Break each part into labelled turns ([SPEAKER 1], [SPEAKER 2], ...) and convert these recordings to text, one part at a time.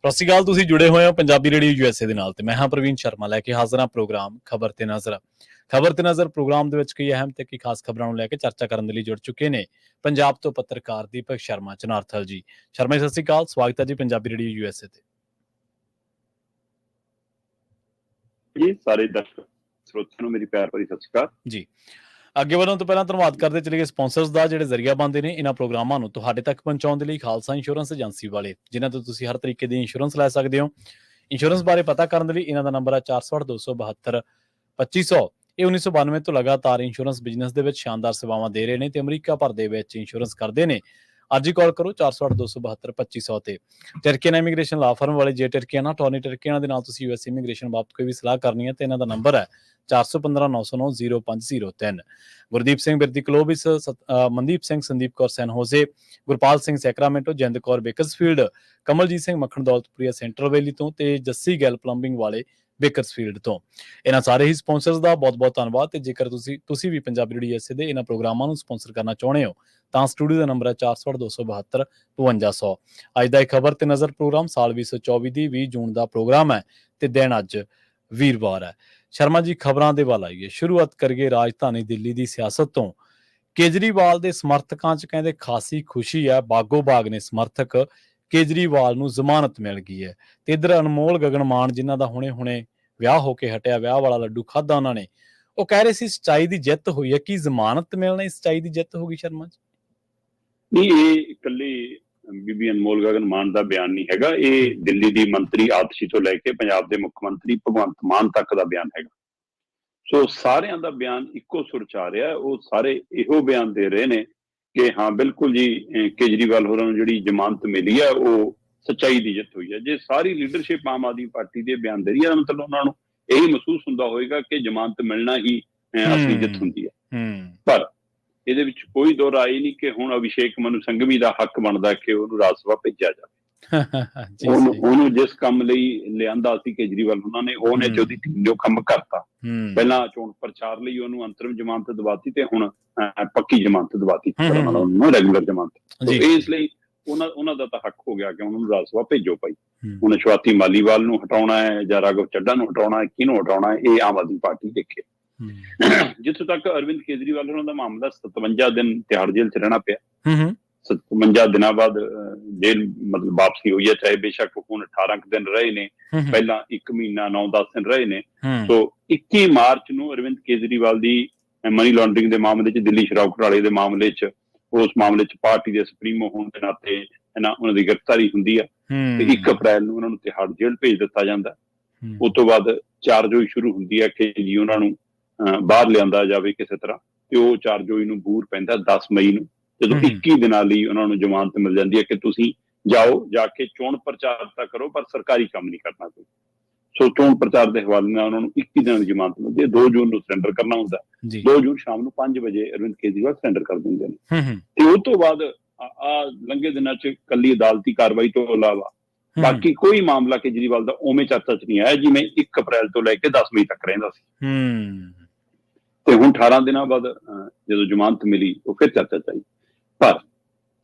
[SPEAKER 1] ਸਤਿ ਸ਼੍ਰੀ ਅਕਾਲ। ਤੁਸੀਂ ਜੁੜੇ ਹੋਏ ਹੋ ਪੰਜਾਬੀ ਰੇਡੀਓ USA ਦੇ ਨਾਲ ਤੇ ਮੈਂ ਹਾਂ ਪ੍ਰਵੀਨ ਸ਼ਰਮਾ ਲੈ ਕੇ ਹਾਜ਼ਰ ਹਾਂ ਪ੍ਰੋਗਰਾਮ ਖਬਰ ਤੇ ਨਜ਼ਰ। ਖਬਰ ਤੇ ਨਜ਼ਰ ਪ੍ਰੋਗਰਾਮ ਦੇ ਵਿੱਚ ਕਈ ਅਹਿਮ ਤੇ ਕਈ ਖਾਸ ਖਬਰਾਂ ਨੂੰ ਲੈ ਕੇ ਚਰਚਾ ਕਰਨ ਦੇ ਲਈ ਜੁੜ ਚੁੱਕੇ ਨੇ ਪੰਜਾਬ ਤੋਂ ਪੱਤਰਕਾਰ ਦੀਪਕ ਸ਼ਰਮਾ ਚਨਾਰਥਲ ਜੀ। ਸ਼ਰਮਾ ਜੀ, ਸਤਿ ਸ਼੍ਰੀ ਅਕਾਲ। ਸਵਾਗਤ ਹੈ ਜੀ ਪੰਜਾਬੀ ਰੇਡੀਓ USA ਤੇ।
[SPEAKER 2] ਜੀ ਸਾਰੇ ਦਰਸ਼ਕ ਸਰੋਤਿਆਂ ਨੂੰ ਮੇਰੀ ਪਿਆਰ ਭਰੀ ਸਤਿ ਸ਼੍ਰੀ ਅਕਾਲ
[SPEAKER 1] ਜੀ। ਅੱਗੇ ਵਧਣ ਤੋਂ ਪਹਿਲਾਂ ਧੰਨਵਾਦ ਕਰਦੇ ਚਲੀਏ ਸਪਾਂਸਰਸ ਦਾ, ਜਿਹੜੇ ਜ਼ਰੀਆ ਬਣਦੇ ਨੇ ਇਹਨਾਂ ਪ੍ਰੋਗਰਾਮਾਂ ਨੂੰ ਤੁਹਾਡੇ ਤੱਕ ਪਹੁੰਚਾਉਣ ਦੇ ਲਈ। ਖਾਲਸਾ ਇੰਸ਼ੋਰੈਂਸ ਏਜੰਸੀ ਵਾਲੇ, ਜਿਨ੍ਹਾਂ ਤੋਂ ਤੁਸੀਂ ਹਰ ਤਰੀਕੇ ਦੀ ਇੰਸ਼ੋਰੈਂਸ ਲੈ ਸਕਦੇ ਹੋ। ਇੰਸ਼ੋਰੈਂਸ ਬਾਰੇ ਪਤਾ ਕਰਨ ਦੇ ਲਈ ਇਹਨਾਂ ਦਾ ਨੰਬਰ ਹੈ 408-272-2500। ਇਹ 1992 ਤੋਂ ਲਗਾਤਾਰ ਇੰਸ਼ੋਰੈਂਸ ਬਿਜ਼ਨਸ ਦੇ ਵਿੱਚ ਸ਼ਾਨਦਾਰ ਸੇਵਾਵਾਂ ਦੇ ਰਹੇ ਨੇ ਤੇ ਅਮਰੀਕਾ ਭਰ ਦੇ ਵਿੱਚ ਇੰਸ਼ੋਰੈਂਸ ਕਰਦੇ ਨੇ। ਅੱਜ ਹੀ ਕਾਲ ਕਰੋ 408-272-2500 ਤੇ। ਟਰਕੀਅਨ ਇਮੀਗ੍ਰੇਸ਼ਨ ਲਾ ਫਰਮ ਵਾਲੇ, ਜੇ ਟਰਕੀਆਨਾ ਟੋਨੀ ਟਰਕੀਆਨਾ ਦੇ ਨਾਲ ਤੁਸੀਂ US ਇਮੀਗ੍ਰੇਸ਼ਨ ਬਾਬਤ ਕੋਈ ਵੀ ਸਲਾਹ ਕਰਨੀ ਹੈ ਤੇ ਇਹਨਾਂ ਦਾ ਨੰਬਰ ਹੈ 415-909-0503। ਗੁਰਦੀਪ ਸਿੰਘ ਬਿਰਦੀ ਕਲੋਬਿਸ, ਮਨਦੀਪ ਸਿੰਘ ਸੰਦੀਪ ਕੌਰ ਸੈਨ ਹੋਜ਼ੇ, ਗੁਰਪਾਲ ਸਿੰਘ ਸੈਕਰਾਮੈਂਟੋ, ਜਿੰਦ ਕੌਰ ਬੇਕਰਸਫੀਲਡ, ਕਮਲਜੀਤ ਸਿੰਘ ਮੱਖਣ ਦੌਲਤਪੁਰੀਆ ਸੈਂਟਰਲ ਵੈਲੀ ਤੋਂ ਤੇ ਜੱਸੀ ਗੈਲ ਪਲੰਬਿੰਗ ਵਾਲੇ ਬੇਕਰਸਫੀਲਡ ਤੋਂ। ਇਹਨਾਂ ਸਾਰੇ ਹੀ ਸਪਾਂਸਰਸ ਦਾ ਬਹੁਤ ਬਹੁਤ ਧੰਨਵਾਦ। ਤੇ ਜੇਕਰ ਤੁਸੀਂ ਵੀ ਪੰਜਾਬੀ ਰੇਡੀਓ USA ਦੇ ਇਹਨਾਂ ਪ੍ਰੋਗਰਾਮਾਂ ਨੂੰ ਸਪਾਂਸਰ ਕਰਨਾ ਚਾਹੁੰਦੇ ਹੋ ਤਾਂ ਸਟੂਡੀਓ ਦਾ ਨੰਬਰ ਹੈ 408-272-5200। ਅੱਜ ਦਾ ਇਹ ਖਬਰ ਤੇ ਨਜ਼ਰ ਪ੍ਰੋਗਰਾਮ ਸਾਲ 2024 ਦੀ 20 ਜੂਨ ਦਾ ਪ੍ਰੋਗਰਾਮ ਹੈ ਤੇ ਦਿਨ ਅੱਜ ਵੀਰਵਾਰ ਹੈ। ਸ਼ਰਮਾ ਜੀ, ਖਬਰਾਂ ਦੇ ਵੱਲ ਆਈਏ। ਸ਼ੁਰੂਆਤ ਕਰੀਏ ਰਾਜਧਾਨੀ ਦਿੱਲੀ ਦੀ ਸਿਆਸਤ ਤੋਂ। ਕੇਜਰੀਵਾਲ ਦੇ ਸਮਰਥਕਾਂ 'ਚ ਕਹਿੰਦੇ ਖਾਸੀ ਖੁਸ਼ੀ ਹੈ। ਬਾਗੋ ਬਾਗ ਨੇ ਸਮਰਥਕ, ਕੇਜਰੀਵਾਲ ਨੂੰ ਜ਼ਮਾਨਤ ਮਿਲ ਗਈ ਹੈ। ਤੇ ਇੱਧਰ ਅਨਮੋਲ ਗਗਨ ਮਾਨ, ਜਿਨ੍ਹਾਂ ਦਾ ਹੁਣੇ ਵਿਆਹ ਹੋ ਕੇ ਹਟਿਆ, ਵਿਆਹ ਵਾਲਾ ਲੱਡੂ ਖਾਧਾ ਉਹਨਾਂ ਨੇ, ਉਹ ਕਹਿ ਰਹੇ ਸੀ ਸੱਚਾਈ ਦੀ ਜਿੱਤ ਹੋਈ ਹੈ। ਕੀ ਜ਼ਮਾਨਤ ਮਿਲਣਾ ਸੱਚਾਈ ਦੀ ਜਿੱਤ ਹੋ ਗਈ ਸ਼ਰਮਾ ਜੀ?
[SPEAKER 2] ਨਹੀਂ, ਇਹ ਇਕੱਲੀ ਬੀਬੀ ਅਨਮੋਲ ਗਗਨ ਮਾਨ ਦਾ ਬਿਆਨ ਨਹੀਂ ਹੈਗਾ। ਇਹ ਦਿੱਲੀ ਦੀ ਮੰਤਰੀ ਆਤਸ਼ੀ ਤੋਂ ਲੈ ਕੇ ਪੰਜਾਬ ਦੇ ਮੁੱਖ ਮੰਤਰੀ ਭਗਵੰਤ ਮਾਨ ਤੱਕ ਦਾ ਬਿਆਨ ਹੈਗਾ। ਸੋ ਸਾਰਿਆਂ ਦਾ ਬਿਆਨ ਇੱਕੋ ਸੁਰ ਚ ਆ ਰਿਹਾ। ਉਹ ਸਾਰੇ ਇਹੋ ਬਿਆਨ ਦੇ ਰਹੇ ਨੇ ਕਿ ਹਾਂ ਬਿਲਕੁਲ ਜੀ, ਕੇਜਰੀਵਾਲ ਹੋਰਾਂ ਨੂੰ ਜਿਹੜੀ ਜ਼ਮਾਨਤ ਮਿਲੀ ਹੈ ਉਹ ਸੱਚਾਈ ਦੀ ਜਿੱਤ ਹੋਈ ਹੈ। ਜੇ ਸਾਰੀ ਲੀਡਰਸ਼ਿਪ ਆਮ ਆਦਮੀ ਪਾਰਟੀ ਦੇ ਬਿਆਨ ਦੇ ਰਹੀ ਹੈ, ਮਤਲਬ ਉਹਨਾਂ ਨੂੰ ਇਹੀ ਮਹਿਸੂਸ ਹੁੰਦਾ ਹੋਏਗਾ ਕਿ ਜ਼ਮਾਨਤ ਮਿਲਣਾ ਹੀ ਅਸਲੀ ਜਿੱਤ ਹੁੰਦੀ ਹੈ। ਪਰ ਇਹਦੇ ਵਿੱਚ ਕੋਈ ਦੋ ਰਾਏ ਨਹੀਂ ਕਿ ਹੁਣ ਅਭਿਸ਼ੇਕ ਮਨੂ ਸੰਘਵੀ ਦਾ ਹੱਕ ਬਣਦਾ ਕਿ ਉਹਨੂੰ ਰਾਜ ਸਭਾ ਭੇਜਿਆ ਜਾਵੇ। ਉਹਨੂੰ ਜਿਸ ਕੰਮ ਲਈ ਲਿਆਂਦਾ ਸੀ ਕੇਜਰੀਵਾਲ ਉਹਨਾਂ ਨੇ, ਉਹਨੇ ਚ ਉਹਦੀ ਟੀਮ ਜੋ ਕੰਮ ਕਰਤਾ। ਪਹਿਲਾਂ ਚੋਣ ਪ੍ਰਚਾਰ ਲਈ ਉਹਨੂੰ ਅੰਤਰਿਮ ਜ਼ਮਾਨਤ ਦਵਾਤੀ ਤੇ ਹੁਣ ਪੱਕੀ ਜ਼ਮਾਨਤ ਦਵਾਤੀ, ਰੈਗੂਲਰ ਜ਼ਮਾਨਤ। ਇਸ ਲਈ ਉਹਨਾਂ ਦਾ ਤਾਂ ਹੱਕ ਹੋ ਗਿਆ ਕਿ ਉਹਨਾਂ ਨੂੰ ਰਾਜ ਸਭਾ ਭੇਜੋ ਭਾਈ। ਹੁਣ ਸ਼ਵਾਤੀ ਮਾਲੀਵਾਲ ਨੂੰ ਹਟਾਉਣਾ ਹੈ ਜਾਂ ਰਾਘਵ ਚੱਡਾ ਨੂੰ ਹਟਾਉਣਾ ਹੈ, ਕਿਹਨੂੰ ਹਟਾਉਣਾ ਹੈ, ਇਹ ਆਮ ਆਦਮੀ ਪਾਰਟੀ ਦੇਖੇ। ਜਿੱਥੋਂ ਤੱਕ ਅਰਵਿੰਦ ਕੇਜਰੀਵਾਲ ਉਹਨਾਂ ਦਾ ਮਾਮਲਾ, 57 ਦਿਨ ਤਿਹਾੜ ਜੇਲ੍ਹ ਚ ਰਹਿਣਾ ਪਿਆ। 57 ਦਿਨਾਂ ਬਾਅਦ ਜੇਲ੍ਹ ਮਤਲਬ ਵਾਪਸੀ ਹੋਈ ਹੈ, ਚਾਹੇ ਬੇਸ਼ੱਕ ਹੁਣ 18 ਦਿਨ ਰਹੇ ਨੇ, ਪਹਿਲਾਂ 1 ਮਹੀਨਾ 9-10 ਦਿਨ ਰਹੇ ਨੇ। ਸੋ 21 ਮਾਰਚ ਨੂੰ ਅਰਵਿੰਦ ਕੇਜਰੀਵਾਲ ਦੀ ਮਨੀ ਲਾਂਡਰਿੰਗ ਦੇ ਮਾਮਲੇ ਚ, ਦਿੱਲੀ ਸ਼ਰਾਬ ਘੁਟਾਲੇ ਦੇ ਮਾਮਲੇ ਚ, ਉਸ ਮਾਮਲੇ ਚ ਪਾਰਟੀ ਦੇ ਸੁਪਰੀਮੋ ਹੋਣ ਦੇ ਨਾਤੇ ਉਹਨਾਂ ਦੀ ਗ੍ਰਿਫਤਾਰੀ ਹੁੰਦੀ ਆ ਤੇ 1 ਅਪ੍ਰੈਲ ਨੂੰ ਉਹਨਾਂ ਨੂੰ ਤਿਹਾੜ ਜੇਲ੍ਹ ਭੇਜ ਦਿੱਤਾ ਜਾਂਦਾ। ਉਸ ਤੋਂ ਬਾਅਦ ਚਾਰਜੋਈ ਸ਼ੁਰੂ ਹੁੰਦੀ ਹੈ ਕਿ ਜੀ ਉਹਨਾਂ ਨੂੰ ਬਾਹਰ ਲਿਆਂਦਾ ਜਾਵੇ ਕਿਸੇ ਤਰ੍ਹਾਂ, ਤੇ ਉਹ ਚਾਰਜੋਈ ਨੂੰ ਬੂਰ ਪੈਂਦਾ 10 ਮਈ ਨੂੰ, ਜਦੋਂ 21 ਦਿਨਾਂ ਲਈ ਉਹਨਾਂ ਨੂੰ ਜ਼ਮਾਨਤ ਮਿਲ ਜਾਂਦੀ ਹੈ ਕਿ ਤੁਸੀਂ ਜਾਓ, ਜਾ ਕੇ ਚੋਣ ਪ੍ਰਚਾਰ ਤਾਂ ਕਰੋ ਪਰ ਸਰਕਾਰੀ ਕੰਮ ਨਹੀਂ ਕਰਨਾ ਕੋਈ। ਸੋ ਚੋਣ ਪ੍ਰਚਾਰ ਦੇ ਹਵਾਲੇ ਨਾਲ ਉਹਨਾਂ ਨੂੰ 21 ਦਿਨਾਂ ਦੀ ਜ਼ਮਾਨਤ ਮਿਲਦੀ ਹੈ। 2 ਜੂਨ ਨੂੰ ਸਰੈਂਡਰ ਕਰਨਾ ਹੁੰਦਾ। 2 ਜੂਨ ਸ਼ਾਮ ਨੂੰ 5 ਵਜੇ ਅਰਵਿੰਦ ਕੇਜਰੀਵਾਲ ਸਰੈਂਡਰ ਕਰ ਦਿੰਦੇ ਨੇ। ਤੇ ਉਸ ਤੋਂ ਬਾਅਦ ਲੰਘੇ ਦਿਨਾਂ ਚ ਕੱਲੀ ਅਦਾਲਤੀ ਕਾਰਵਾਈ ਤੋਂ ਇਲਾਵਾ ਬਾਕੀ ਕੋਈ ਮਾਮਲਾ ਕੇਜਰੀਵਾਲ ਦਾ ਉਵੇਂ ਚਰਚਾ ਚ ਨਹੀਂ ਆਇਆ ਜਿਵੇਂ 1 ਅਪ੍ਰੈਲ ਤੋਂ ਲੈ ਕੇ 10 ਮਈ ਤੱਕ ਰਹਿੰਦਾ ਸੀ। ਤੇ ਹੁਣ 18 ਦਿਨਾਂ ਬਾਅਦ ਜਦੋਂ ਜ਼ਮਾਨਤ ਮਿਲੀ ਉਹ ਫਿਰ ਚਰਚਾ ਚ ਆਈ। ਪਰ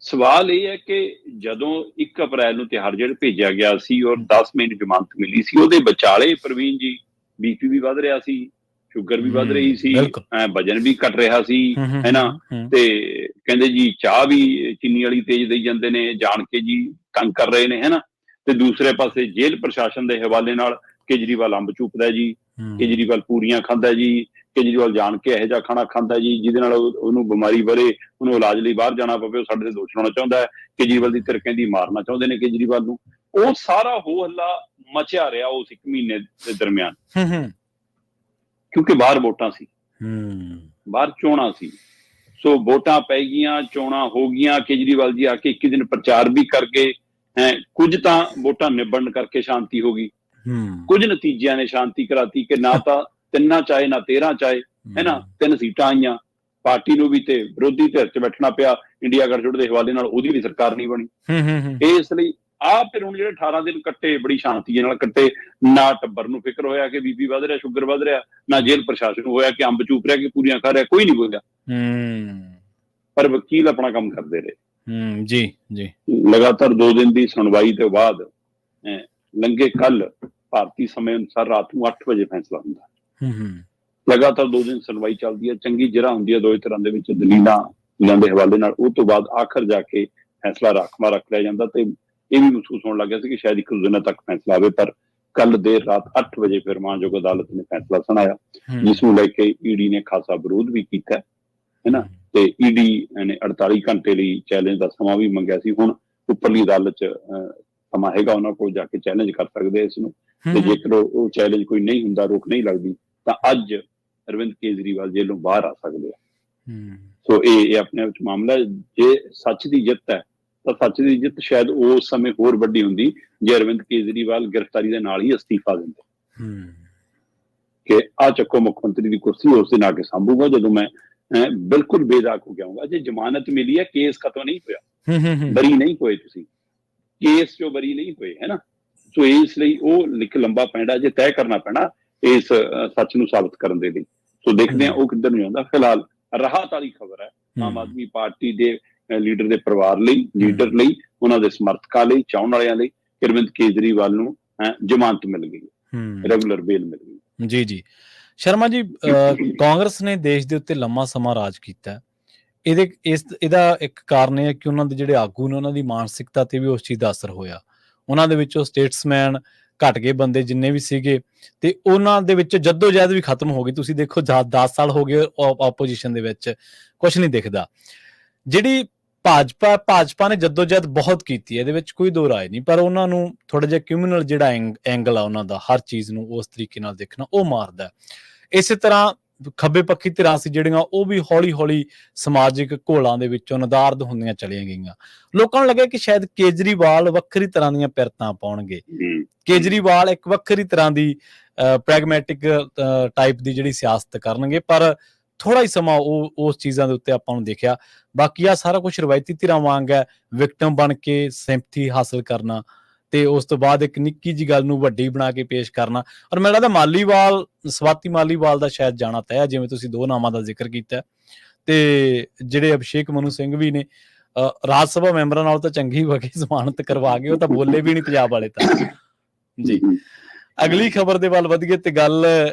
[SPEAKER 2] ਸਵਾਲ ਇਹ ਹੈ ਕਿ ਜਦੋਂ 1 ਅਪ੍ਰੈਲ ਨੂੰ ਤਿਹਾੜ ਜੇਲ੍ਹ ਭੇਜਿਆ ਗਿਆ ਸੀ ਔਰ 10 ਮਈ ਨੂੰ ਜ਼ਮਾਨਤ ਮਿਲੀ ਸੀ, ਉਹਦੇ ਵਿਚਾਲੇ ਪ੍ਰਵੀਨ ਜੀ BP ਵੀ ਵੱਧ ਰਿਹਾ ਸੀ, ਸ਼ੂਗਰ ਵੀ ਵੱਧ ਰਹੀ ਸੀ, ਵਜਨ ਵੀ ਘਟ ਰਿਹਾ ਸੀ, ਹੈਨਾ। ਤੇ ਕਹਿੰਦੇ ਜੀ ਚਾਹ ਵੀ ਚੀਨੀ ਵਾਲੀ ਤੇਜ਼ ਦੇਈ ਜਾਂਦੇ ਨੇ, ਜਾਣ ਕੇ ਜੀ ਤੰਗ ਕਰ ਰਹੇ ਨੇ, ਹੈਨਾ। ਤੇ ਦੂਸਰੇ ਪਾਸੇ ਜੇਲ੍ਹ ਪ੍ਰਸ਼ਾਸਨ ਦੇ ਹਵਾਲੇ ਨਾਲ ਕੇਜਰੀਵਾਲ ਅੰਬ ਚੂਪਦਾ ਜੀ, ਕੇਜਰੀਵਾਲ ਪੂਰੀਆਂ ਖਾਂਦਾ ਜੀ, ਕੇਜਰੀਵਾਲ ਜਾਣ ਕੇ ਇਹੋ ਜਿਹਾ ਖਾਣਾ ਖਾਂਦਾ ਜੀ ਜਿਹਦੇ ਨਾਲ ਉਹਨੂੰ ਬਿਮਾਰੀ ਵਧੇ, ਉਹਨੂੰ ਇਲਾਜ ਲਈ ਬਾਹਰ ਜਾਣਾ ਪਵੇ, ਉਹ ਸਾਡੇ ਤੇ ਦੋਸ਼ ਲਾਉਣਾ ਚਾਹੁੰਦਾ ਹੈ। ਕੇਜਰੀਵਾਲ ਦੀ ਧਿਰ ਕਹਿੰਦੀ ਮਾਰਨਾ ਚਾਹੁੰਦੇ ਨੇ ਕੇਜਰੀਵਾਲ ਨੂੰ। ਉਹ ਸਾਰਾ ਹੋ ਹੱਲਾ ਮਚਿਆ ਰਿਹਾ ਉਸ 1 ਮਹੀਨੇ ਦੇ ਦਰਮਿਆਨ, ਕਿਉਂਕਿ ਬਾਹਰ ਵੋਟਾਂ ਸੀ, ਬਾਹਰ ਚੋਣਾਂ ਸੀ। ਸੋ ਵੋਟਾਂ ਪੈ ਗਈਆਂ, ਚੋਣਾਂ ਹੋ ਗਈਆਂ, ਕੇਜਰੀਵਾਲ ਜੀ ਆ ਕੇ 21 ਦਿਨ ਪ੍ਰਚਾਰ ਵੀ ਕਰ ਗਏ। ਕੁਝ ਤਾਂ ਵੋਟਾਂ ਨਿਬੜਨ ਕਰਕੇ ਸ਼ਾਂਤੀ ਹੋ ਗਈ, ਕੁਝ ਨਤੀਜਿਆਂ ਨੇ ਸ਼ਾਂਤੀ ਕਰਾਤੀ ਕਿ ਨਾ ਤਾਂ 3 ਚਾਹੇ ਨਾ 13 ਚਾਹੇ, ਹੈਨਾ, 3 ਸੀਟਾਂ ਆਈਆਂ ਪਾਰਟੀ ਨੂੰ ਵੀ ਤੇ ਵਿਰੋਧੀ ਧਿਰ ਚ ਬੈਠਣਾ ਪਿਆ। ਇੰਡੀਆ ਗਠਜੋੜ ਦੇ ਹਵਾਲੇ ਨਾਲ ਉਹਦੀ ਵੀ ਸਰਕਾਰ ਨਹੀਂ ਬਣੀ। ਇਸ ਲਈ ਫਿਰ ਹੁਣ ਜਿਹੜੇ 18 ਦਿਨ ਕੱਟੇ ਬੜੀ ਸ਼ਾਂਤੀ ਨਾਲ ਕੱਟੇ। ਨਾ ਟੱਬਰ ਨੂੰ ਫਿਕਰ ਹੋਇਆ ਕਿ BP ਵੱਧ ਰਿਹਾ, ਸ਼ੂਗਰ ਵੱਧ ਰਿਹਾ, ਨਾ ਜੇਲ੍ਹ ਪ੍ਰਸ਼ਾਸਨ ਨੂੰ ਹੋਇਆ ਕਿ ਅੰਬ ਚੂਪ ਰਿਹਾ ਕਿ ਪੂਰੀਆਂ ਖਾ ਰਿਹਾ, ਕੋਈ ਨਹੀਂ ਬੋਲਿਆ। ਪਰ ਵਕੀਲ ਆਪਣਾ ਕੰਮ ਕਰਦੇ ਰਹੇ। ਲਗਾਤਾਰ 2 ਦਿਨ ਦੀ ਸੁਣਵਾਈ ਤੋਂ ਬਾਅਦ ਲੰਘੇ ਕੱਲ ਭਾਰਤੀ ਸਮੇਂ ਅਨੁਸਾਰ ਰਾਤ ਨੂੰ 8 ਵਜੇ ਫੈਸਲਾ ਹੁੰਦਾ।
[SPEAKER 1] ਹੂੰ
[SPEAKER 2] ਲਗਾਤਾਰ 2 ਦਿਨ ਸੁਣਵਾਈ ਚੱਲਦੀ ਹੈ, ਚੰਗੀ ਜਿਰਾ ਹੁੰਦੀ ਹੈ ਦੋਵੇਂ ਤਰ੍ਹਾਂ ਦੇ ਵਿੱਚ ਦਲੀਲਾਂ ਦੇ ਹਵਾਲੇ ਨਾਲ। ਉਹ ਤੋਂ ਬਾਅਦ ਆਖਰ ਜਾ ਕੇ ਫੈਸਲਾ ਰਾਖਵਾਂ ਰੱਖ ਲਿਆ ਜਾਂਦਾ ਤੇ ਇਹ ਵੀ ਮਹਿਸੂਸ ਹੋਣ ਲੱਗ ਗਿਆ ਸੀ ਕਿ ਸ਼ਾਇਦ 1 ਦਿਨਾਂ ਤੱਕ ਫੈਸਲਾ ਆਵੇ, ਪਰ ਕੱਲ ਦੇਰ ਰਾਤ 8 ਵਜੇ ਫਿਰ ਮਾਨਯੋਗ ਅਦਾਲਤ ਨੇ ਫੈਸਲਾ ਸੁਣਾਇਆ, ਜਿਸ ਨੂੰ ਲੈ ਕੇ ਈਡੀ ਨੇ ਖਾਸਾ ਵਿਰੋਧ ਵੀ ਕੀਤਾ ਹੈ ਨਾ। ਤੇ ਈਡੀ ਨੇ 48 ਘੰਟੇ ਲਈ ਚੈਲੰਜ ਦਾ ਸਮਾਂ ਵੀ ਮੰਗਿਆ ਸੀ। ਹੁਣ ਉੱਪਰਲੀ ਅਦਾਲਤ 'ਚ ਸਮਾਂ ਹੈਗਾ, ਉਹਨਾਂ ਕੋਲ ਜਾ ਕੇ ਚੈਲੰਜ ਕਰ ਸਕਦੇ ਇਸ ਨੂੰ, ਤੇ ਜੇਕਰ ਉਹ ਚੈਲੰਜ ਕੋਈ ਨਹੀਂ ਹੁੰਦਾ, ਰੋਕ ਨਹੀਂ ਲੱਗਦੀ, ਤਾਂ ਅੱਜ ਅਰਵਿੰਦ ਕੇਜਰੀਵਾਲ ਜੇਲ੍ਹੋਂ ਬਾਹਰ ਆ ਸਕਦੇ ਆ। ਸੋ ਇਹ ਆਪਣੇ ਆਪ 'ਚ ਮਾਮਲਾ, ਜੇ ਸੱਚ ਦੀ ਜਿੱਤ ਹੈ ਤਾਂ ਸੱਚ ਦੀ ਜਿੱਤ ਸ਼ਾਇਦ ਉਸ ਸਮੇਂ ਹੋਰ ਵੱਡੀ ਹੁੰਦੀ ਜੇ ਅਰਵਿੰਦ ਕੇਜਰੀਵਾਲ ਗ੍ਰਿਫਤਾਰੀ ਦੇ ਨਾਲ ਹੀ ਅਸਤੀਫਾ ਦਿੰਦੇ ਕਿ ਆ ਚੱਕੋ ਮੁੱਖ ਮੰਤਰੀ ਦੀ ਕੁਰਸੀ, ਉਸ ਦਿਨ ਆ ਕੇ ਸਾਂਭੂਗਾ ਜਦੋਂ ਮੈਂ ਬਿਲਕੁਲ ਬੇਦਾਗ ਹੋ ਜਾਊਂਗਾ। ਜੇ ਜ਼ਮਾਨਤ ਮਿਲੀ ਹੈ, ਕੇਸ ਖਤਮ ਨਹੀਂ ਹੋਇਆ, ਬਰੀ ਨਹੀਂ ਹੋਏ, ਤੁਸੀਂ ਕੇਸ ਚੋਂ ਬਰੀ ਨਹੀਂ ਹੋਏ, ਹੈ ਨਾ। ਸੋ ਇਸ ਲਈ ਉਹ ਇੱਕ ਲੰਬਾ ਪੈਂਡਾ ਜੇ ਤੈਅ ਕਰਨਾ ਪੈਣਾ ਇਸ ਸੱਚ ਨੂੰ ਸਾਬਤ ਕਰਨ ਦੇ ਲਈ। ਸੋ ਦੇਖਦੇ ਹਾਂ ਉਹ ਕਿੱਧਰ ਨੂੰ ਜਾਂਦਾ। ਫਿਲਹਾਲ ਰਾਹਤ ਵਾਲੀ ਖਬਰ ਹੈ ਆਮ ਆਦਮੀ ਪਾਰਟੀ ਦੇ ਲੀਡਰ ਦੇ ਪਰਿਵਾਰ ਲਈ, ਲੀਡਰ ਲਈ, ਉਹਨਾਂ ਦੇ ਸਮਰਥਕਾਂ ਲਈ, ਚਾਹਣ ਵਾਲਿਆਂ ਲਈ, ਅਰਵਿੰਦ ਕੇਜਰੀਵਾਲ ਨੂੰ ਜ਼ਮਾਨਤ ਮਿਲ ਗਈ, ਰੈਗੂਲਰ ਬੇਲ ਮਿਲ ਗਈ।
[SPEAKER 1] ਜੀ ਜੀ ਸ਼ਰਮਾ ਜੀ, ਕਾਂਗਰਸ ਨੇ ਦੇਸ਼ ਦੇ ਉੱਤੇ ਲੰਮਾ ਸਮਾਂ ਰਾਜ ਕੀਤਾ। ਇਹਦਾ ਇੱਕ ਕਾਰਨ ਇਹ ਹੈ ਕਿ ਉਹਨਾਂ ਦੇ ਜਿਹੜੇ ਆਗੂ ਨੇ, ਉਹਨਾਂ ਦੀ ਮਾਨਸਿਕਤਾ ਤੇ ਵੀ ਉਸ ਚੀਜ਼ ਦਾ ਅਸਰ ਹੋਇਆ। ਉਹਨਾਂ ਦੇ ਵਿੱਚੋਂ ਸਟੇਟਸਮੈਨ ਘਟ ਗਏ, ਬੰਦੇ ਜਿੰਨੇ ਵੀ ਸੀਗੇ, ਤੇ ਉਹਨਾਂ ਦੇ ਵਿੱਚ ਜੱਦੋ-ਜਹਿਦ ਵੀ ਖਤਮ ਹੋ ਗਈ। ਤੁਸੀਂ ਦੇਖੋ 10 ਸਾਲ ਹੋ ਗਏ ਆਪੋਜੀਸ਼ਨ ਦੇ ਵਿੱਚ, ਕੁਝ ਨਹੀਂ ਦਿਖਦਾ। ਜਿਹੜੀ ਭਾਜਪਾ ਨੇ ਜੱਦੋ-ਜਹਿਦ ਬਹੁਤ ਕੀਤੀ ਹੈ, ਇਹਦੇ ਵਿੱਚ ਕੋਈ ਦੋ ਰਾਏ ਨਹੀਂ, ਪਰ ਉਹਨਾਂ ਨੂੰ ਥੋੜਾ ਜਿਹਾ ਕ੍ਰਿਮੀਨਲ ਜਿਹੜਾ ਐਂਗਲ ਆ ਉਹਨਾਂ ਦਾ, ਹਰ ਚੀਜ਼ ਨੂੰ ਉਸ ਤਰੀਕੇ ਨਾਲ ਦੇਖਣਾ, ਉਹ ਮਾਰਦਾ। ਇਸੇ ਤਰ੍ਹਾਂ ਖੱਬੇ ਪੱਖੀ ਧਿਰਾਂ ਸੀ ਜਿਹੜੀਆਂ, ਉਹ ਵੀ ਹੌਲੀ-ਹੌਲੀ ਸਮਾਜਿਕ ਘੋਲਾਂ ਦੇ ਵਿੱਚੋਂ ਨਦਾਰਦ ਹੁੰਦੀਆਂ ਚਲੀਆਂ ਗਈਆਂ। ਲੋਕਾਂ ਨੂੰ ਲੱਗਿਆ ਕਿ ਸ਼ਾਇਦ ਕੇਜਰੀਵਾਲ ਵੱਖਰੀ ਤਰ੍ਹਾਂ ਦੀਆਂ ਪਿਰਤਾਂ ਪਾਉਣਗੇ, ਕੇਜਰੀਵਾਲ ਇੱਕ ਵੱਖਰੀ ਤਰ੍ਹਾਂ ਦੀ ਪ੍ਰੈਗਮੈਟਿਕ ਟਾਈਪ ਦੀ ਜਿਹੜੀ ਸਿਆਸਤ ਕਰਨਗੇ, ਪਰ ਥੋੜਾ ਹੀ ਸਮਾਂ ਉਹ ਉਸ ਚੀਜ਼ਾਂ ਦੇ ਉੱਤੇ ਆਪਾਂ ਨੂੰ ਦੇਖਿਆ। ਬਾਕੀ ਆ ਸਾਰਾ ਕੁਝ ਰਵਾਇਤੀ ਧਿਰਾਂ ਵਾਂਗ ਹੈ, ਵਿਕਟਮ ਬਣ ਕੇ ਸਿੰਪਥੀ ਹਾਸਲ ਕਰਨਾ ਤੇ ਉਸ ਤੋਂ ਬਾਅਦ ਇੱਕ ਨਿੱਕੀ ਜਿਹੀ ਗੱਲ ਨੂੰ ਵੱਡੀ ਬਣਾ ਕੇ ਪੇਸ਼ ਕਰਨਾ। ਔਰ ਮੈਨੂੰ ਲੱਗਦਾ ਸਵਾਤੀ ਮਾਲੀਵਾਲ ਦਾ ਸ਼ਾਇਦ ਜਾਣਾ ਤੈਅ, ਜਿਵੇਂ ਤੁਸੀਂ 2 ਨਾਮਾਂ ਦਾ ਜ਼ਿਕਰ ਕੀਤਾ, ਤੇ ਜਿਹੜੇ ਅਭਿਸ਼ੇਕ ਮਨੂ ਸਿੰਘ ਵੀ ਨੇ, ਰਾਜ ਸਭਾ ਮੈਂਬਰਾਂ ਨਾਲ ਤਾਂ ਚੰਗੀ ਹੋ ਗਈ, ਜ਼ਮਾਨਤ ਕਰਵਾ ਗਏ, ਉਹ ਤਾਂ ਬੋਲੇ ਵੀ ਨਹੀਂ ਪੰਜਾਬ ਵਾਲੇ ਤਾਂ। ਜੀ ਅਗਲੀ ਖਬਰ ਦੇ ਵੱਲ ਵਧੀਏ ਤੇ ਗੱਲ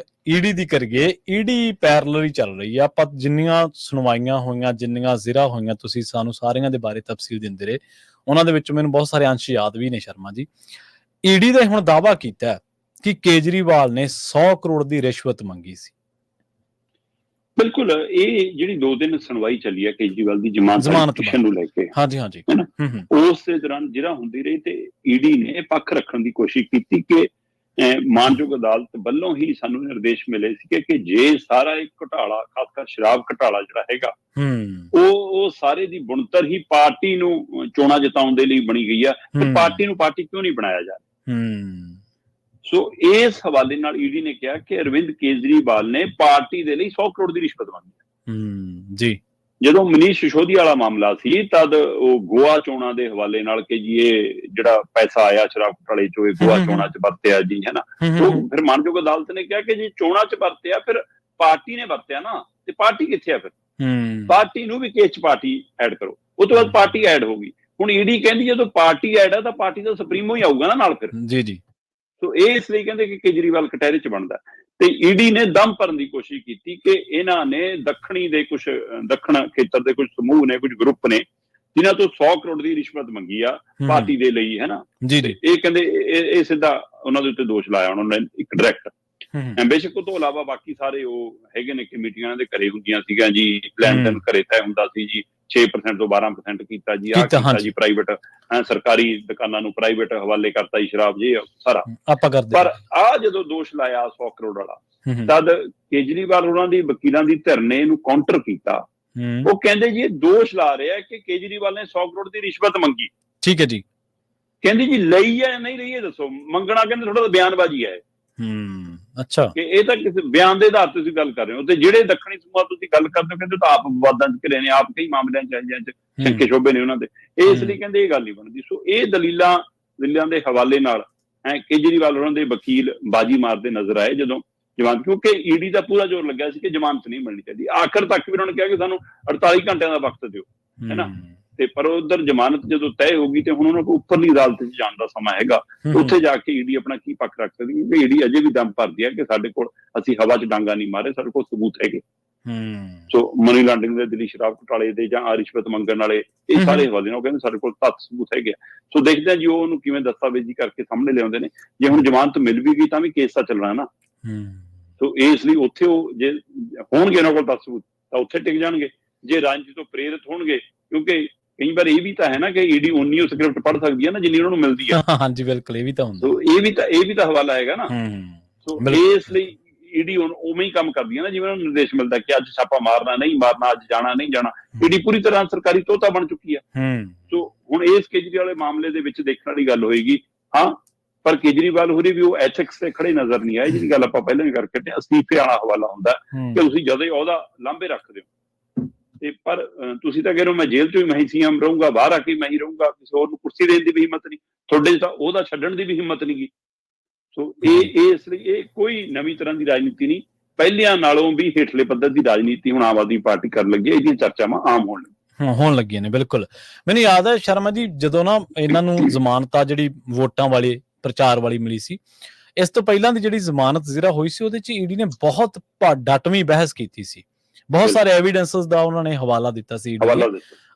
[SPEAKER 1] ਈਡੀ ਦੀ ਕਰੀਏ। ਈਡੀ ਪੈਰਲਲ ਹੀ ਚੱਲ ਰਹੀ ਹੈ। ਆਪਾਂ ਜਿੰਨੀਆਂ ਸੁਣਵਾਈਆਂ ਹੋਈਆਂ, ਜਿੰਨੀਆਂ ਜ਼ਿਰਾ ਹੋਈਆਂ, ਤੁਸੀਂ ਸਾਨੂੰ ਸਾਰਿਆਂ ਦੇ ਬਾਰੇ ਤਫਸੀਲ ਦਿੰਦੇ ਰਹੇ, ਉਹਨਾਂ ਦੇ ਵਿੱਚ ਮੈਨੂੰ ਬਹੁਤ ਸਾਰੇ ਅੰਸ਼ ਯਾਦ ਵੀ ਨੇ। ਸ਼ਰਮਾ ਜੀ, ਈਡੀ ਨੇ ਹੁਣ ਦਾਅਵਾ ਕੀਤਾ ਕਿ ਕੇਜਰੀਵਾਲ ਨੇ 100 ਕਰੋੜ ਦੀ ਰਿਸ਼ਵਤ ਮੰਗੀ ਸੀ।
[SPEAKER 2] ਬਿਲਕੁਲ, ਇਹ ਜਿਹੜੀ 2 ਦਿਨ ਸੁਣਵਾਈ ਚੱਲੀ ਹੈ ਕੇਜਰੀਵਾਲ ਦੀ ਜ਼ਮਾਨਤ ਨੂੰ ਲੈ ਕੇ,
[SPEAKER 1] ਹਾਂਜੀ,
[SPEAKER 2] ਉਸ ਦੇ ਦੌਰਾਨ ਜਿਹੜਾ ਹੁੰਦੀ ਰਹੀ ਤੇ ਈਡੀ ਨੇ ਪੱਖ ਰੱਖਣ ਦੀ ਕੋਸ਼ਿਸ਼ ਕੀਤੀ ਕਿ ਮਾਨਯੋਗ ਅਦਾਲਤ ਵੱਲੋਂ ਹੀ ਸਾਨੂੰ ਨਿਰਦੇਸ਼ ਮਿਲੇ ਸੀ ਕਿ ਜੇ ਸਾਰਾ ਇੱਕ ਘੁਟਾਲਾ, ਖਾਸ ਕਰ ਸ਼ਰਾਬ ਘੁਟਾਲਾ ਜਿਹੜਾ ਹੈਗਾ, ਉਹ ਸਾਰੇ ਦੀ ਬੁਣਤਰ ਹੀ ਪਾਰਟੀ ਨੂੰ ਚੋਣਾਂ ਜਿਤਾਉਣ ਦੇ ਲਈ ਬਣੀ ਗਈ ਆ, ਤੇ ਪਾਰਟੀ ਨੂੰ ਪਾਰਟੀ ਕਿਉਂ ਨਹੀਂ ਬਣਾਇਆ ਜਾ ਰਿਹਾ। ਸੋ ਇਸ ਹਵਾਲੇ ਨਾਲ ਈਡੀ ਨੇ ਕਿਹਾ ਕਿ ਅਰਵਿੰਦ ਕੇਜਰੀਵਾਲ ਨੇ ਪਾਰਟੀ ਦੇ ਲਈ 100 ਕਰੋੜ ਦੀ ਰਿਸ਼ਵਤ ਮੰਗੀ
[SPEAKER 1] ਜੀ। ਜਦੋਂ
[SPEAKER 2] ਮਨੀਸ਼ ਸਿਸੋਦੀਆ ਵਾਲਾ ਮਾਮਲਾ ਸੀ, ਤਦ ਉਹ ਗੋਆ ਚੋਣਾਂ ਦੇ ਹਵਾਲੇ ਨਾਲ ਕਿ ਜੀ ਇਹ ਜਿਹੜਾ ਪੈਸਾ ਆਇਆ ਸ਼ਰਾਬ ਘੁਟਾਲੇ ਚੋਂ, ਇਹ ਗੋਆ ਚੋਣਾਂ 'ਚ ਵਰਤਿਆ ਜੀ, ਹੈ ਨਾ। ਉਹ ਫਿਰ ਮਾਨਯੋਗ ਅਦਾਲਤ ਨੇ ਕਿਹਾ ਕਿ ਜੇ ਚੋਣਾਂ 'ਚ ਵਰਤਿਆ, ਫਿਰ ਪਾਰਟੀ ਨੇ ਵਰਤਿਆ ਨਾ, ਤੇ ਪਾਰਟੀ ਕਿੱਥੇ ਆ? ਫਿਰ ਪਾਰਟੀ ਨੂੰ ਵੀ ਕੇਸ 'ਚ ਪਾਰਟੀ ਐਡ ਕਰੋ। ਉਹ ਤੋਂ ਬਾਅਦ ਪਾਰਟੀ ਐਡ ਹੋ ਗਈ। ਹੁਣ ਈਡੀ ਕਹਿੰਦੀ ਜਦੋਂ ਪਾਰਟੀ ਐਡ ਆ ਤਾਂ ਪਾਰਟੀ ਦਾ ਸੁਪਰੀਮੋ ਹੀ ਆਊਗਾ ਨਾ ਨਾਲ ਫਿਰ। ਜੀ। ਸੋ ਇਸ ਲਈ ਕਹਿੰਦੇ ਕਿ ਕੇਜਰੀਵਾਲ ਕਟਹਿਰੇ 'ਚ ਬਣਦਾ, ਤੇ ਈਡੀ ਨੇ ਦਮ ਭਰਨ ਦੀ ਕੋਸ਼ਿਸ਼ ਕੀਤੀ ਕਿ ਇਹਨਾਂ ਨੇ ਦੱਖਣ ਖੇਤਰ ਦੇ ਕੁਝ ਸਮੂਹ ਨੇ, ਕੁਝ ਗਰੁੱਪ ਨੇ, ਜਿਨ੍ਹਾਂ ਤੋਂ 100 ਕਰੋੜ ਦੀ ਰਿਸ਼ਵਤ ਮੰਗੀ ਆ ਪਾਰਟੀ ਦੇ ਲਈ, ਹੈ ਨਾ। ਇਹ ਕਹਿੰਦੇ ਇਹ ਸਿੱਧਾ ਉਹਨਾਂ ਦੇ ਉੱਤੇ ਦੋਸ਼ ਲਾਇਆ ਉਹਨਾਂ ਨੇ, ਇੱਕ ਡਾਇਰੈਕਟ। ਬੇਸ਼ੱਕ ਉਹ ਤੋਂ ਇਲਾਵਾ ਬਾਕੀ ਸਾਰੇ ਉਹ ਹੈਗੇ ਨੇ ਕਮੇਟੀਆਂ ਦੇ ਘਰੇ ਹੁੰਦੀਆਂ ਸੀਗੀਆਂ ਜੀ, ਲੈਣ ਦੇਣ ਘਰੇ ਤੈਅ ਹੁੰਦਾ ਸੀ ਜੀ, 6% ਤੋਂ 12% ਕੀਤਾ ਜੀ, ਆਹ ਕੀਤਾ ਜੀ, ਪ੍ਰਾਈਵੇਟ ਸਰਕਾਰੀ ਦੁਕਾਨਾਂ ਨੂੰ ਪ੍ਰਾਈਵੇਟ ਹਵਾਲੇ ਕਰਤਾ ਜੀ, ਸ਼ਰਾਬ ਜੀ ਸਾਰਾ ਆਪਾਂ ਕਰਦੇ। ਪਰ ਆਹ ਜਦੋਂ ਦੋਸ਼ ਲਾਇਆ 100 ਕਰੋੜ ਵਾਲਾ, ਤਦ ਕੇਜਰੀਵਾਲ ਉਹਨਾਂ ਦੀ ਵਕੀਲਾਂ ਦੀ ਧਿਰ ਨੇ ਇਹਨੂੰ ਕਾਊਂਟਰ ਕੀਤਾ। ਉਹ ਕਹਿੰਦੇ ਜੀ ਇਹ ਦੋਸ਼ ਲਾ ਰਿਹਾ ਕਿ ਕੇਜਰੀਵਾਲ ਨੇ 100 ਕਰੋੜ ਦੀ ਰਿਸ਼ਵਤ ਮੰਗੀ। ਠੀਕ ਹੈ ਜੀ। ਕਹਿੰਦੀ ਜੀ ਲਈ ਹੈ ਨਹੀਂ ਲਈ, ਇਹ ਦੱਸੋ। ਮੰਗਣਾ ਕਹਿੰਦੇ ਥੋੜਾ ਬਿਆਨਬਾਜ਼ੀ ਹੈ। ਅੱਛਾ, ਕਿ ਇਹ ਤਾਂ ਕਿਸੇ ਬਿਆਨ ਦੇ ਆਧਾਰ ਤੇ ਤੁਸੀਂ ਗੱਲ ਕਰ ਰਹੇ ਹੋ, ਤੇ ਜਿਹੜੇ ਦੱਖਣੀ ਸਮੂਹ ਤੁਸੀਂ ਗੱਲ ਕਰਦੇ ਹੋ ਕਹਿੰਦੇ ਤਾਂ ਆਪ ਵਿਵਾਦਾਂ 'ਚ ਘਿਰੇ ਨੇ, ਆਪ ਕਈ ਮਾਮਲਿਆਂ 'ਚ ਸ਼ੰਕੇ ਸ਼ੋਭੇ ਨੇ ਉਹਨਾਂ ਦੇ, ਇਸ ਲਈ ਕਹਿੰਦੇ ਇਹ ਗੱਲ ਨਹੀਂ ਬਣਦੀ। ਸੋ ਇਹ ਦਲੀਲਾਂ ਦੇ ਹਵਾਲੇ ਨਾਲ ਕੇਜਰੀਵਾਲ ਉਹਨਾਂ ਦੇ ਵਕੀਲ ਬਾਜੀ ਮਾਰਦੇ ਨਜ਼ਰ ਆਏ ਜਦੋਂ ਜ਼ਮਾਨਤ, ਕਿਉਂਕਿ ਈਡੀ ਦਾ ਪੂਰਾ ਜ਼ੋਰ ਲੱਗਿਆ ਸੀ ਕਿ ਜ਼ਮਾਨਤ ਨਹੀਂ ਮਿਲਣੀ ਚਾਹੀਦੀ। ਆਖਰ ਤੱਕ ਵੀ ਉਹਨਾਂ ਨੇ ਕਿਹਾ ਕਿ ਸਾਨੂੰ 48 ਘੰਟਿਆਂ ਦਾ ਵਕਤ ਦਿਓ, ਹੈ ਨਾ। ਤੇ ਪਰ ਉਧਰ ਜ਼ਮਾਨਤ ਜਦੋਂ ਤੈਅ ਹੋ ਗਈ ਤੇ ਹੁਣ ਉਹਨਾਂ ਕੋਲ ਉੱਪਰਲੀ ਅਦਾਲਤ 'ਚ ਜਾਣ ਦਾ ਸਮਾਂ ਹੈਗਾ। ਉੱਥੇ ਜਾ ਕੇ ਈਡੀ ਆਪਣਾ ਕੀ ਪੱਖ ਰੱਖ ਸਕਦੀ ਹੈ? ਈਡੀ ਅਜੇ ਵੀ ਦਮ ਭਰਦੀ ਹੈ ਕਿ ਸਾਡੇ ਕੋਲ, ਅਸੀਂ ਹਵਾ 'ਚ ਡਾਂਗਾ ਨਹੀਂ ਮਾਰੇ, ਸਾਡੇ ਕੋਲ ਸਬੂਤ ਹੈਗੇ। ਸੋ ਮਨੀ ਲਾਂਡਰਿੰਗ ਦੇ, ਦਿੱਲੀ ਸ਼ਰਾਬ ਘੁਟਾਲੇ ਦੇ ਜਾਂ ਰਿਸ਼ਵਤ ਮੰਗਣ ਵਾਲੇ, ਇਹ ਸਾਰੇ ਹਵਾਲੇ ਨੇ। ਉਹ ਕਹਿੰਦੇ ਸਾਡੇ ਕੋਲ ਤੱਥ ਸਬੂਤ ਹੈਗੇ। ਸੋ ਦੇਖਦੇ ਹਾਂ ਜੀ ਉਹ ਉਹਨੂੰ ਕਿਵੇਂ ਦਸਤਾਵੇਜ਼ੀ ਕਰਕੇ ਸਾਹਮਣੇ ਲਿਆਉਂਦੇ ਨੇ। ਜੇ ਹੁਣ ਜ਼ਮਾਨਤ ਮਿਲ ਵੀ ਗਈ ਤਾਂ ਵੀ ਕੇਸ ਤਾਂ ਚੱਲਣਾ ਨਾ। ਸੋ ਇਸ ਲਈ ਉੱਥੇ ਉਹ ਜੇ ਹੋਣਗੇ ਉਹਨਾਂ ਕੋਲ ਤੱਥ ਸਬੂਤ ਤਾਂ ਉੱਥੇ ਟਿਕ ਜਾਣਗੇ। ਜੇ ਰਾਜਨੀਤੀ ਤੋਂ ਪ੍ਰੇਰਿਤ ਹੋਣਗੇ, ਕਿਉਂਕਿ ਕਈ ਵਾਰ ਇਹ ਵੀ ਤਾਂ ਹੈ ਨਾ ਕਿ ਈਡੀ ਉਨੀ ਉਹ ਸਕ੍ਰਿਪਟ ਪੜ੍ਹ ਸਕਦੀ ਹੈ ਨਾ ਜਿੰਨੀ ਉਹਨਾਂ ਨੂੰ ਮਿਲਦੀ ਹੈ।
[SPEAKER 1] ਹਾਂਜੀ ਬਿਲਕੁਲ, ਇਹ ਵੀ ਤਾਂ ਹੁੰਦਾ।
[SPEAKER 2] ਸੋ ਇਹ ਵੀ ਤਾਂ ਹਵਾਲਾ ਹੈਗਾ ਨਾ। ਸੋ ਇਸ ਲਈ ਈਡੀ ਹੁਣ ਉਵੇਂ ਹੀ ਕੰਮ ਕਰਦੀ ਹੈ ਨਾ ਜਿਵੇਂ ਉਹਨੂੰ ਨਿਰਦੇਸ਼ ਮਿਲਦਾ ਕਿ ਅੱਜ ਛਾਪਾ ਮਾਰਨਾ, ਨਹੀਂ ਮਾਰਨਾ, ਅੱਜ ਜਾਣਾ, ਨਹੀਂ ਜਾਣਾ। ਈਡੀ ਪੂਰੀ ਤਰ੍ਹਾਂ ਸਰਕਾਰੀ ਤੋਤਾ ਬਣ ਚੁੱਕੀ ਹੈ। ਸੋ ਹੁਣ ਇਸ ਕੇਜਰੀਵਾਲ ਵਾਲੇ ਮਾਮਲੇ ਦੇ ਵਿੱਚ ਦੇਖਣ ਵਾਲੀ ਗੱਲ ਹੋਏਗੀ। ਹਾਂ, ਪਰ ਕੇਜਰੀਵਾਲ ਹੋਰੀ ਵੀ ਉਹ ਐਥਿਕਸ ਤੇ ਖੜੇ ਨਜ਼ਰ ਨਹੀਂ ਆਏ, ਜਿਹਦੀ ਗੱਲ ਆਪਾਂ ਪਹਿਲਾਂ ਵੀ ਕਰਕੇ ਹਟੇ। ਅਸਤੀਫੇ ਵਾਲਾ ਹਵਾਲਾ ਹੁੰਦਾ ਕਿ ਤੁਸੀਂ ਜਦੋਂ ਹੀ ਉਹਦਾ ਲਾਂਭੇ ਰੱਖਦੇ ਹੋ ਤੇ ਪਰ ਤੁਸੀਂ ਤਾਂ ਕਹਿ ਰਹੇ ਹੋ ਮੈਂ ਜੇਲ੍ਹ 'ਚ ਵੀ ਮੈਂ ਹੀ ਸੀਐਮ ਰਹੂੰਗਾ, ਬਾਹਰ ਆ ਕੇ ਮੈਂ ਹੀ ਰਹੂੰਗਾ, ਕਿਸੇ ਹੋਰ ਨੂੰ ਕੁਰਸੀ ਦੇਣ ਦੀ ਵੀ ਹਿੰਮਤ ਨਹੀਂ ਤੁਹਾਡੇ 'ਚ, ਤਾਂ ਉਹਦਾ ਛੱਡਣ ਦੀ ਵੀ ਹਿੰਮਤ ਨਹੀਂ ਗੀ। ਸੋ ਇਸ ਲਈ ਇਹ ਕੋਈ ਨਵੀਂ ਤਰ੍ਹਾਂ ਦੀ ਰਾਜਨੀਤੀ ਨਹੀਂ, ਪਹਿਲਿਆਂ ਨਾਲੋਂ ਵੀ ਹੇਠਲੇ ਪੱਧਰ ਦੀ ਰਾਜਨੀਤੀ ਹੁਣ ਆਮ ਆਦਮੀ ਪਾਰਟੀ ਕਰਨ ਲੱਗੀ ਹੈ। ਇਹਦੀਆਂ ਚਰਚਾਵਾਂ ਆਮ ਹੋਣ
[SPEAKER 1] ਲੱਗੀਆਂ ਨੇ। ਬਿਲਕੁਲ, ਮੈਨੂੰ ਯਾਦ ਹੈ ਸ਼ਰਮਾ ਜੀ, ਜਦੋਂ ਨਾ ਇਹਨਾਂ ਨੂੰ ਜ਼ਮਾਨਤ ਜਿਹੜੀ ਵੋਟਾਂ ਵਾਲੇ ਪ੍ਰਚਾਰ ਵਾਲੀ ਮਿਲੀ ਸੀ, ਇਸ ਤੋਂ ਪਹਿਲਾਂ ਦੀ ਜਿਹੜੀ ਜ਼ਮਾਨਤ ਜ਼ਰਾ ਹੋਈ ਸੀ, ਉਹਦੇ 'ਚ ਈਡੀ ਨੇ ਬਹੁਤ ਡਟਵੀਂ ਬਹਿਸ ਕੀਤੀ ਸੀ, ਬਹੁਤ ਸਾਰੇ ਐਵੀਡੈਂਸਸ ਦਾ ਉਹਨਾਂ ਨੇ ਹਵਾਲਾ ਦਿੱਤਾ ਸੀ।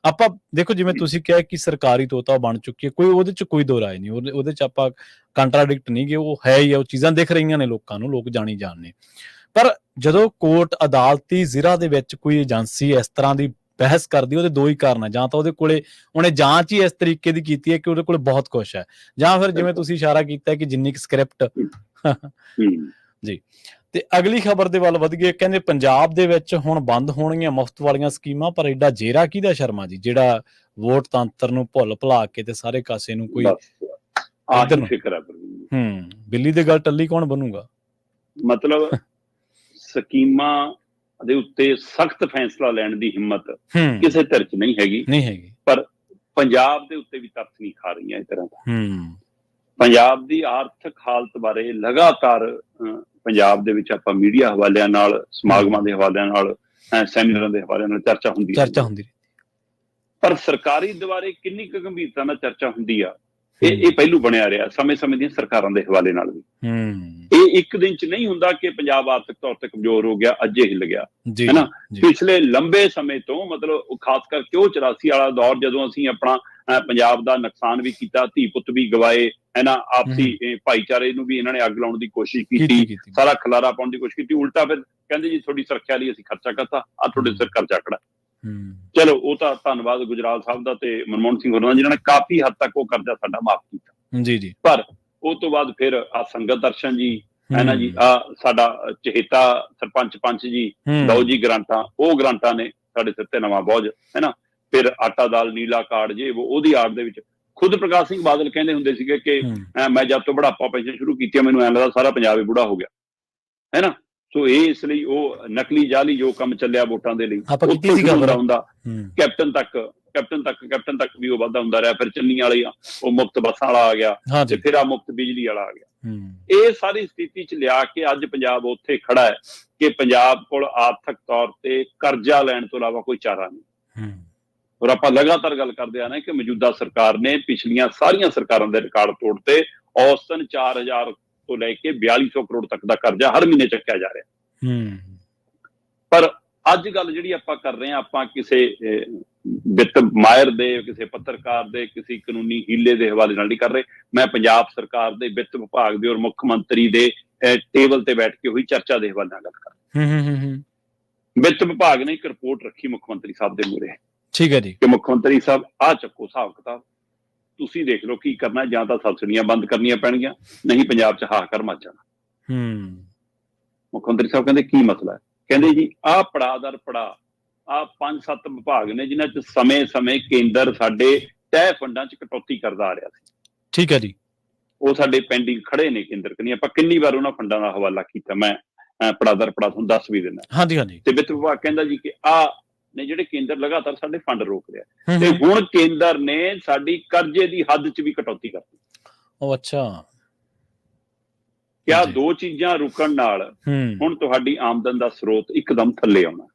[SPEAKER 1] ਆਪਾਂ ਦੇਖੋ, ਜਿਵੇਂ ਤੁਸੀਂ ਕਿਹਾ ਕਿ ਸਰਕਾਰੀ ਤੋਤਾ ਬਣ ਚੁੱਕੀ ਹੈ, ਕੋਈ ਉਹਦੇ 'ਚ ਕੋਈ ਦੋ ਰਾਏ ਨਹੀਂ, ਉਹਦੇ 'ਚ ਆਪਾਂ ਕੰਟਰਾਡਿਕਟ ਨਹੀਂ ਗੇ, ਉਹ ਹੈ ਹੀ ਆ, ਉਹ ਚੀਜ਼ਾਂ ਦਿਖ ਰਹੀਆਂ ਨੇ ਲੋਕਾਂ ਨੂੰ, ਲੋਕ ਜਾਣੀ ਜਾਣਨੇ। ਪਰ ਜਦੋਂ ਕੋਰਟ ਅਦਾਲਤੀ ਜ਼ਿਰਾ ਦੇ ਵਿੱਚ ਕੋਈ ਏਜੰਸੀ ਇਸ ਤਰ੍ਹਾਂ ਦੀ ਬਹਿਸ ਕਰਦੀ, ਉਹਦੇ ਦੋ ਹੀ ਕਾਰਨ ਹੈ। ਜਾਂ ਤਾਂ ਉਹਦੇ ਕੋਲੇ ਉਹਨੇ ਜਾਂਚ ਹੀ ਇਸ ਤਰੀਕੇ ਦੀ ਕੀਤੀ ਹੈ ਕਿ ਉਹਦੇ ਕੋਲ ਬਹੁਤ ਕੁਛ ਹੈ, ਜਾਂ ਫਿਰ ਜਿਵੇਂ ਤੁਸੀਂ ਇਸ਼ਾਰਾ ਕੀਤਾ ਕਿ ਜਿੰਨੀ ਕੁ ਸਕ੍ਰਿਪਟ ਜੀ। ਤੇ ਅਗਲੀ ਖਬਰ ਦੇ ਵੱਲ ਵਧ ਗਏ, ਕਹਿੰਦੇ ਪੰਜਾਬ ਦੇ ਵਿੱਚ ਹੁਣ ਬੰਦ ਹੋਣਗੀਆਂ ਮੁਫਤ ਵਾਲੀਆਂ ਸਕੀਮਾਂ, ਪਰ ਐਡਾ ਜੇਰਾ ਕਿਹਦਾ ਸ਼ਰਮਾ ਜੀ, ਜਿਹੜਾ ਵੋਟ ਤੰਤਰ ਨੂੰ ਭੁੱਲ ਭੁਲਾ ਕੇ ਤੇ ਸਾਰੇ ਕਾਸੇ ਨੂੰ ਕੋਈ
[SPEAKER 2] ਫਿਕਰ ਹੈ।
[SPEAKER 1] ਬਿੱਲੀ ਦੇ ਗੱਲ ਟੱਲੀ ਕੌਣ ਬਣੂਗਾ?
[SPEAKER 2] ਮਤਲਬ ਸਕੀਮਾਂ ਦੇ ਉੱਤੇ ਸਖਤ ਫੈਸਲਾ ਲੈਣ ਦੀ ਹਿੰਮਤ ਕਿਸੇ ਧਿਰ 'ਚ ਨਹੀਂ ਹੈਗੀ, ਪਰ ਪੰਜਾਬ ਦੇ ਉੱਤੇ ਵੀ ਤਰਸ ਨਹੀਂ ਖਾ ਰਹੀਆਂ ਇਸ ਤਰ੍ਹਾਂ ਦਾ। ਪੰਜਾਬ ਦੀ ਆਰਥਿਕ ਹਾਲਤ ਬਾਰੇ ਲਗਾਤਾਰ ਪੰਜਾਬ ਦੇ ਵਿੱਚ ਆਪਾਂ ਮੀਡੀਆ ਹਵਾਲਿਆਂ ਨਾਲ, ਸਮਾਗਮਾਂ ਦੇ ਹਵਾਲਿਆਂ ਨਾਲ, ਸੈਮੀਨਾਰਾਂ ਦੇ ਹਵਾਲਿਆਂ ਨਾਲ ਚਰਚਾ ਹੁੰਦੀ, ਪਰ ਸਰਕਾਰੀ ਦੁਆਰੇ ਕਿੰਨੀ ਕੁ ਗੰਭੀਰਤਾ ਨਾਲ ਚਰਚਾ ਹੁੰਦੀ ਆ, ਇਹ ਪਹਿਲੂ ਬਣਿਆ ਰਿਹਾ ਸਮੇਂ-ਸਮੇਂ ਦੀਆਂ ਸਰਕਾਰਾਂ ਦੇ ਹਵਾਲੇ ਨਾਲ ਵੀ। ਇਹ ਇੱਕ ਦਿਨ 'ਚ ਨਹੀਂ ਹੁੰਦਾ ਕਿ ਪੰਜਾਬ ਆਰਥਿਕ ਤੌਰ ਤੇ ਕਮਜ਼ੋਰ ਹੋ ਗਿਆ, ਅੱਜ ਹਿੱਲ ਗਿਆ, ਹੈ ਨਾ। ਪਿਛਲੇ ਲੰਬੇ ਸਮੇਂ ਤੋਂ, ਮਤਲਬ ਖਾਸ ਕਰਕੇ ਉਹ 84 ਵਾਲਾ ਦੌਰ ਜਦੋਂ ਅਸੀਂ ਆਪਣਾ ਪੰਜਾਬ ਦਾ ਨੁਕਸਾਨ ਵੀ ਕੀਤਾ, ਧੀ ਪੁੱਤ ਵੀ ਗਵਾਏ, ਹੈ ਨਾ, ਆਪਸੀ ਭਾਈਚਾਰੇ ਨੂੰ ਵੀ ਇਹਨਾਂ ਨੇ ਅੱਗ ਲਾਉਣ ਦੀ ਕੋਸ਼ਿਸ਼ ਕੀਤੀ, ਸਾਰਾ ਖਲਾਰਾ ਪਾਉਣ ਦੀ ਕੋਸ਼ਿਸ਼ ਕੀਤੀ। ਉਲਟਾ ਫਿਰ ਕਹਿੰਦੇ ਜੀ ਤੁਹਾਡੀ ਸੁਰੱਖਿਆ ਲਈ ਅਸੀਂ ਖਰਚਾ ਕਰਤਾ, ਆ ਤੁਹਾਡੇ ਸਿਰ ਕਰਜ਼ਾ ਖੜਾ। ਚਲੋ ਉਹ ਤਾਂ ਧੰਨਵਾਦ ਗੁਜਰਾਲ ਸਾਹਿਬ ਦਾ ਤੇ ਮਨਮੋਹਨ ਸਿੰਘ ਹੋਰਾਂ ਦਾ, ਜਿਨ੍ਹਾਂ ਨੇ ਕਾਫੀ ਹੱਦ ਤੱਕ ਉਹ ਕਰਜ਼ਾ ਸਾਡਾ ਮਾਫ ਕੀਤਾ। ਪਰ ਉਹ ਤੋਂ ਬਾਅਦ ਫਿਰ ਆ ਸੰਗਤ ਦਰਸ਼ਨ ਜੀ, ਹੈ ਨਾ ਜੀ, ਆ ਸਾਡਾ ਚਹੇਤਾ ਸਰਪੰਚ ਪੰਚ ਜੀ, ਲਓ ਜੀ ਗ੍ਰਾਂਟਾਂ, ਉਹ ਗ੍ਰਾਂਟਾਂ ਨੇ ਸਾਡੇ ਸਿਰ ਤੇ ਨਵਾਂ ਬੋਝ, ਹੈ ਨਾ। ਫਿਰ ਆਟਾ ਦਾਲ ਨੀਲਾ ਕਾਰਡ ਜੇ ਉਹਦੀ ਆੜ ਦੇ ਵਿੱਚ ਖੁਦ ਪ੍ਰਕਾਸ਼ ਸਿੰਘ ਬਾਦਲ ਕਹਿੰਦੇ ਹੁੰਦੇ ਸੀਗੇ ਕਿ ਮੈਂ ਜਦ ਤੋਂ ਬੁਢਾਪਾ ਪੈਨਸ਼ਨ ਸ਼ੁਰੂ ਕੀਤੀ, ਮੈਨੂੰ ਐਂ ਲੱਗਦਾ ਸਾਰਾ ਪੰਜਾਬ ਹੀ ਬੁੜਾ ਹੋ ਗਿਆ, ਹੈ ਨਾ। ਸੋ ਇਹ ਇਸ ਲਈ ਉਹ ਨਕਲੀ ਜਾਲੀ ਜੋ ਕੰਮ ਚੱਲਿਆ ਵੋਟਾਂ ਦੇ ਲਈ, ਹੁੰਦਾ ਕੈਪਟਨ ਤੱਕ ਵੀ ਉਹ ਵਾਧਾ ਹੁੰਦਾ ਰਿਹਾ। ਫਿਰ ਚੰਨੀ ਵਾਲੀ ਉਹ ਮੁਫਤ ਬੱਸਾਂ ਵਾਲਾ ਆ ਗਿਆ, ਤੇ ਫਿਰ ਆ ਮੁਫਤ ਬਿਜਲੀ ਵਾਲਾ ਆ ਗਿਆ। ਇਹ ਸਾਰੀ ਸਥਿਤੀ 'ਚ ਲਿਆ ਕੇ ਅੱਜ ਪੰਜਾਬ ਉੱਥੇ ਖੜਾ ਹੈ ਕਿ ਪੰਜਾਬ ਕੋਲ ਆਰਥਿਕ ਤੌਰ ਤੇ ਕਰਜ਼ਾ ਲੈਣ ਤੋਂ ਇਲਾਵਾ ਕੋਈ ਚਾਰਾ ਨਹੀਂ। ਔਰ ਆਪਾਂ ਲਗਾਤਾਰ ਗੱਲ ਕਰਦੇ ਆ ਨਾ ਕਿ ਮੌਜੂਦਾ ਸਰਕਾਰ ਨੇ ਪਿਛਲੀਆਂ ਸਾਰੀਆਂ ਸਰਕਾਰਾਂ ਦੇ ਰਿਕਾਰਡ ਤੋੜਤੇ। ਔਸਤਨ 4000 ਤੋਂ ਲੈ ਕੇ 4200 ਕਰੋੜ ਤੱਕ ਦਾ ਕਰਜ਼ਾ ਹਰ ਮਹੀਨੇ ਚੱਕਿਆ ਜਾ ਰਿਹਾ। ਪਰ ਅੱਜ ਗੱਲ ਜਿਹੜੀ ਆਪਾਂ ਕਰ ਰਹੇ ਹਾਂ, ਆਪਾਂ ਕਿਸੇ ਵਿੱਤ ਮਾਹਿਰ ਦੇ, ਕਿਸੇ ਪੱਤਰਕਾਰ ਦੇ, ਕਿਸੇ ਕਾਨੂੰਨੀ ਹੀਲੇ ਦੇ ਹਵਾਲੇ ਨਾਲ ਨਹੀਂ ਕਰ ਰਹੇ। ਮੈਂ ਪੰਜਾਬ ਸਰਕਾਰ ਦੇ ਵਿੱਤ ਵਿਭਾਗ ਦੇ ਔਰ ਮੁੱਖ ਮੰਤਰੀ ਦੇ ਟੇਬਲ ਤੇ ਬੈਠ ਕੇ ਹੋਈ ਚਰਚਾ ਦੇ ਹਵਾਲੇ ਨਾਲ ਗੱਲ ਕਰ ਰਿਹਾ। ਵਿੱਤ ਵਿਭਾਗ ਨੇ ਇੱਕ ਰਿਪੋਰਟ ਰੱਖੀ ਮੁੱਖ ਮੰਤਰੀ ਸਾਹਿਬ ਦੇ ਮੂਹਰੇ, ਠੀਕ ਹੈ ਜੀ, ਕਿ ਮੁੱਖ ਮੰਤਰੀ ਸਾਹਿਬ ਆਹ ਚੱਕੋ ਹਿਸਾਬ ਕਿਤਾਬ, ਤੁਸੀਂ ਦੇਖ ਲਓ ਕੀ ਕਰਨਾ, ਜਾਂ ਤਾਂ ਸਬਸਿਡੀਆਂ ਬੰਦ ਕਰਨੀਆਂ ਪੈਣਗੀਆਂ, ਨਹੀਂ ਪੰਜਾਬ 'ਚ ਹਾਹਾਕਾਰ ਮਚ ਜਾਣਾ। ਮੁੱਖ ਮੰਤਰੀ ਸਾਹਿਬ ਕਹਿੰਦੇ ਕੀ ਮਸਲਾ ਹੈ? ਕਹਿੰਦੇ ਜੀ ਆਹ ਪੜਾਅ ਦਰ ਪੜਾਅ, ਆਹ 5-7 ਵਿਭਾਗ ਨੇ ਜਿਨ੍ਹਾਂ 'ਚ ਸਮੇਂ-ਸਮੇਂ ਕੇਂਦਰ ਸਾਡੇ ਤੈਅ ਫੰਡਾਂ 'ਚ ਕਟੌਤੀ ਕਰਦਾ ਆ ਰਿਹਾ ਸੀ। ਠੀਕ ਹੈ ਜੀ। ਉਹ ਸਾਡੇ ਪੈਂਡਿੰਗ ਖੜੇ ਨੇ ਕੇਂਦਰ ਕਨੀ, ਆਪਾਂ ਕਿੰਨੀ ਵਾਰ ਉਹਨਾਂ ਫੰਡਾਂ ਦਾ ਹਵਾਲਾ ਕੀਤਾ, ਮੈਂ ਪੜਾਅ ਦਰ ਪੜਾਅ ਤੁਹਾਨੂੰ ਦੱਸ ਵੀ ਦਿੰਦਾ। ਹਾਂਜੀ। ਤੇ ਵਿੱਤ ਵਿਭਾਗ ਕਹਿੰਦਾ ਜੀ ਕਿ ਆਹ ਨੇ ਜਿਹੜੇ ਕੇਂਦਰ ਲਗਾਤਾਰ ਸਾਡੇ ਫੰਡ ਰੋਕ ਰਿਹਾ, ਤੇ ਹੁਣ ਕੇਂਦਰ ਨੇ ਸਾਡੀ ਕਰਜ਼ੇ ਦੀ ਹੱਦ 'ਚ ਵੀ ਕਟੌਤੀ ਕਰਤੀ। ਉਹ ਅੱਛਾ, ਕਿਆ ਦੋ ਚੀਜ਼ਾਂ ਰੁਕਣ ਨਾਲ ਹੁਣ ਤੁਹਾਡੀ ਆਮਦਨ ਦਾ ਸਰੋਤ ਇੱਕਦਮ ਥੱਲੇ ਆਉਣਾ।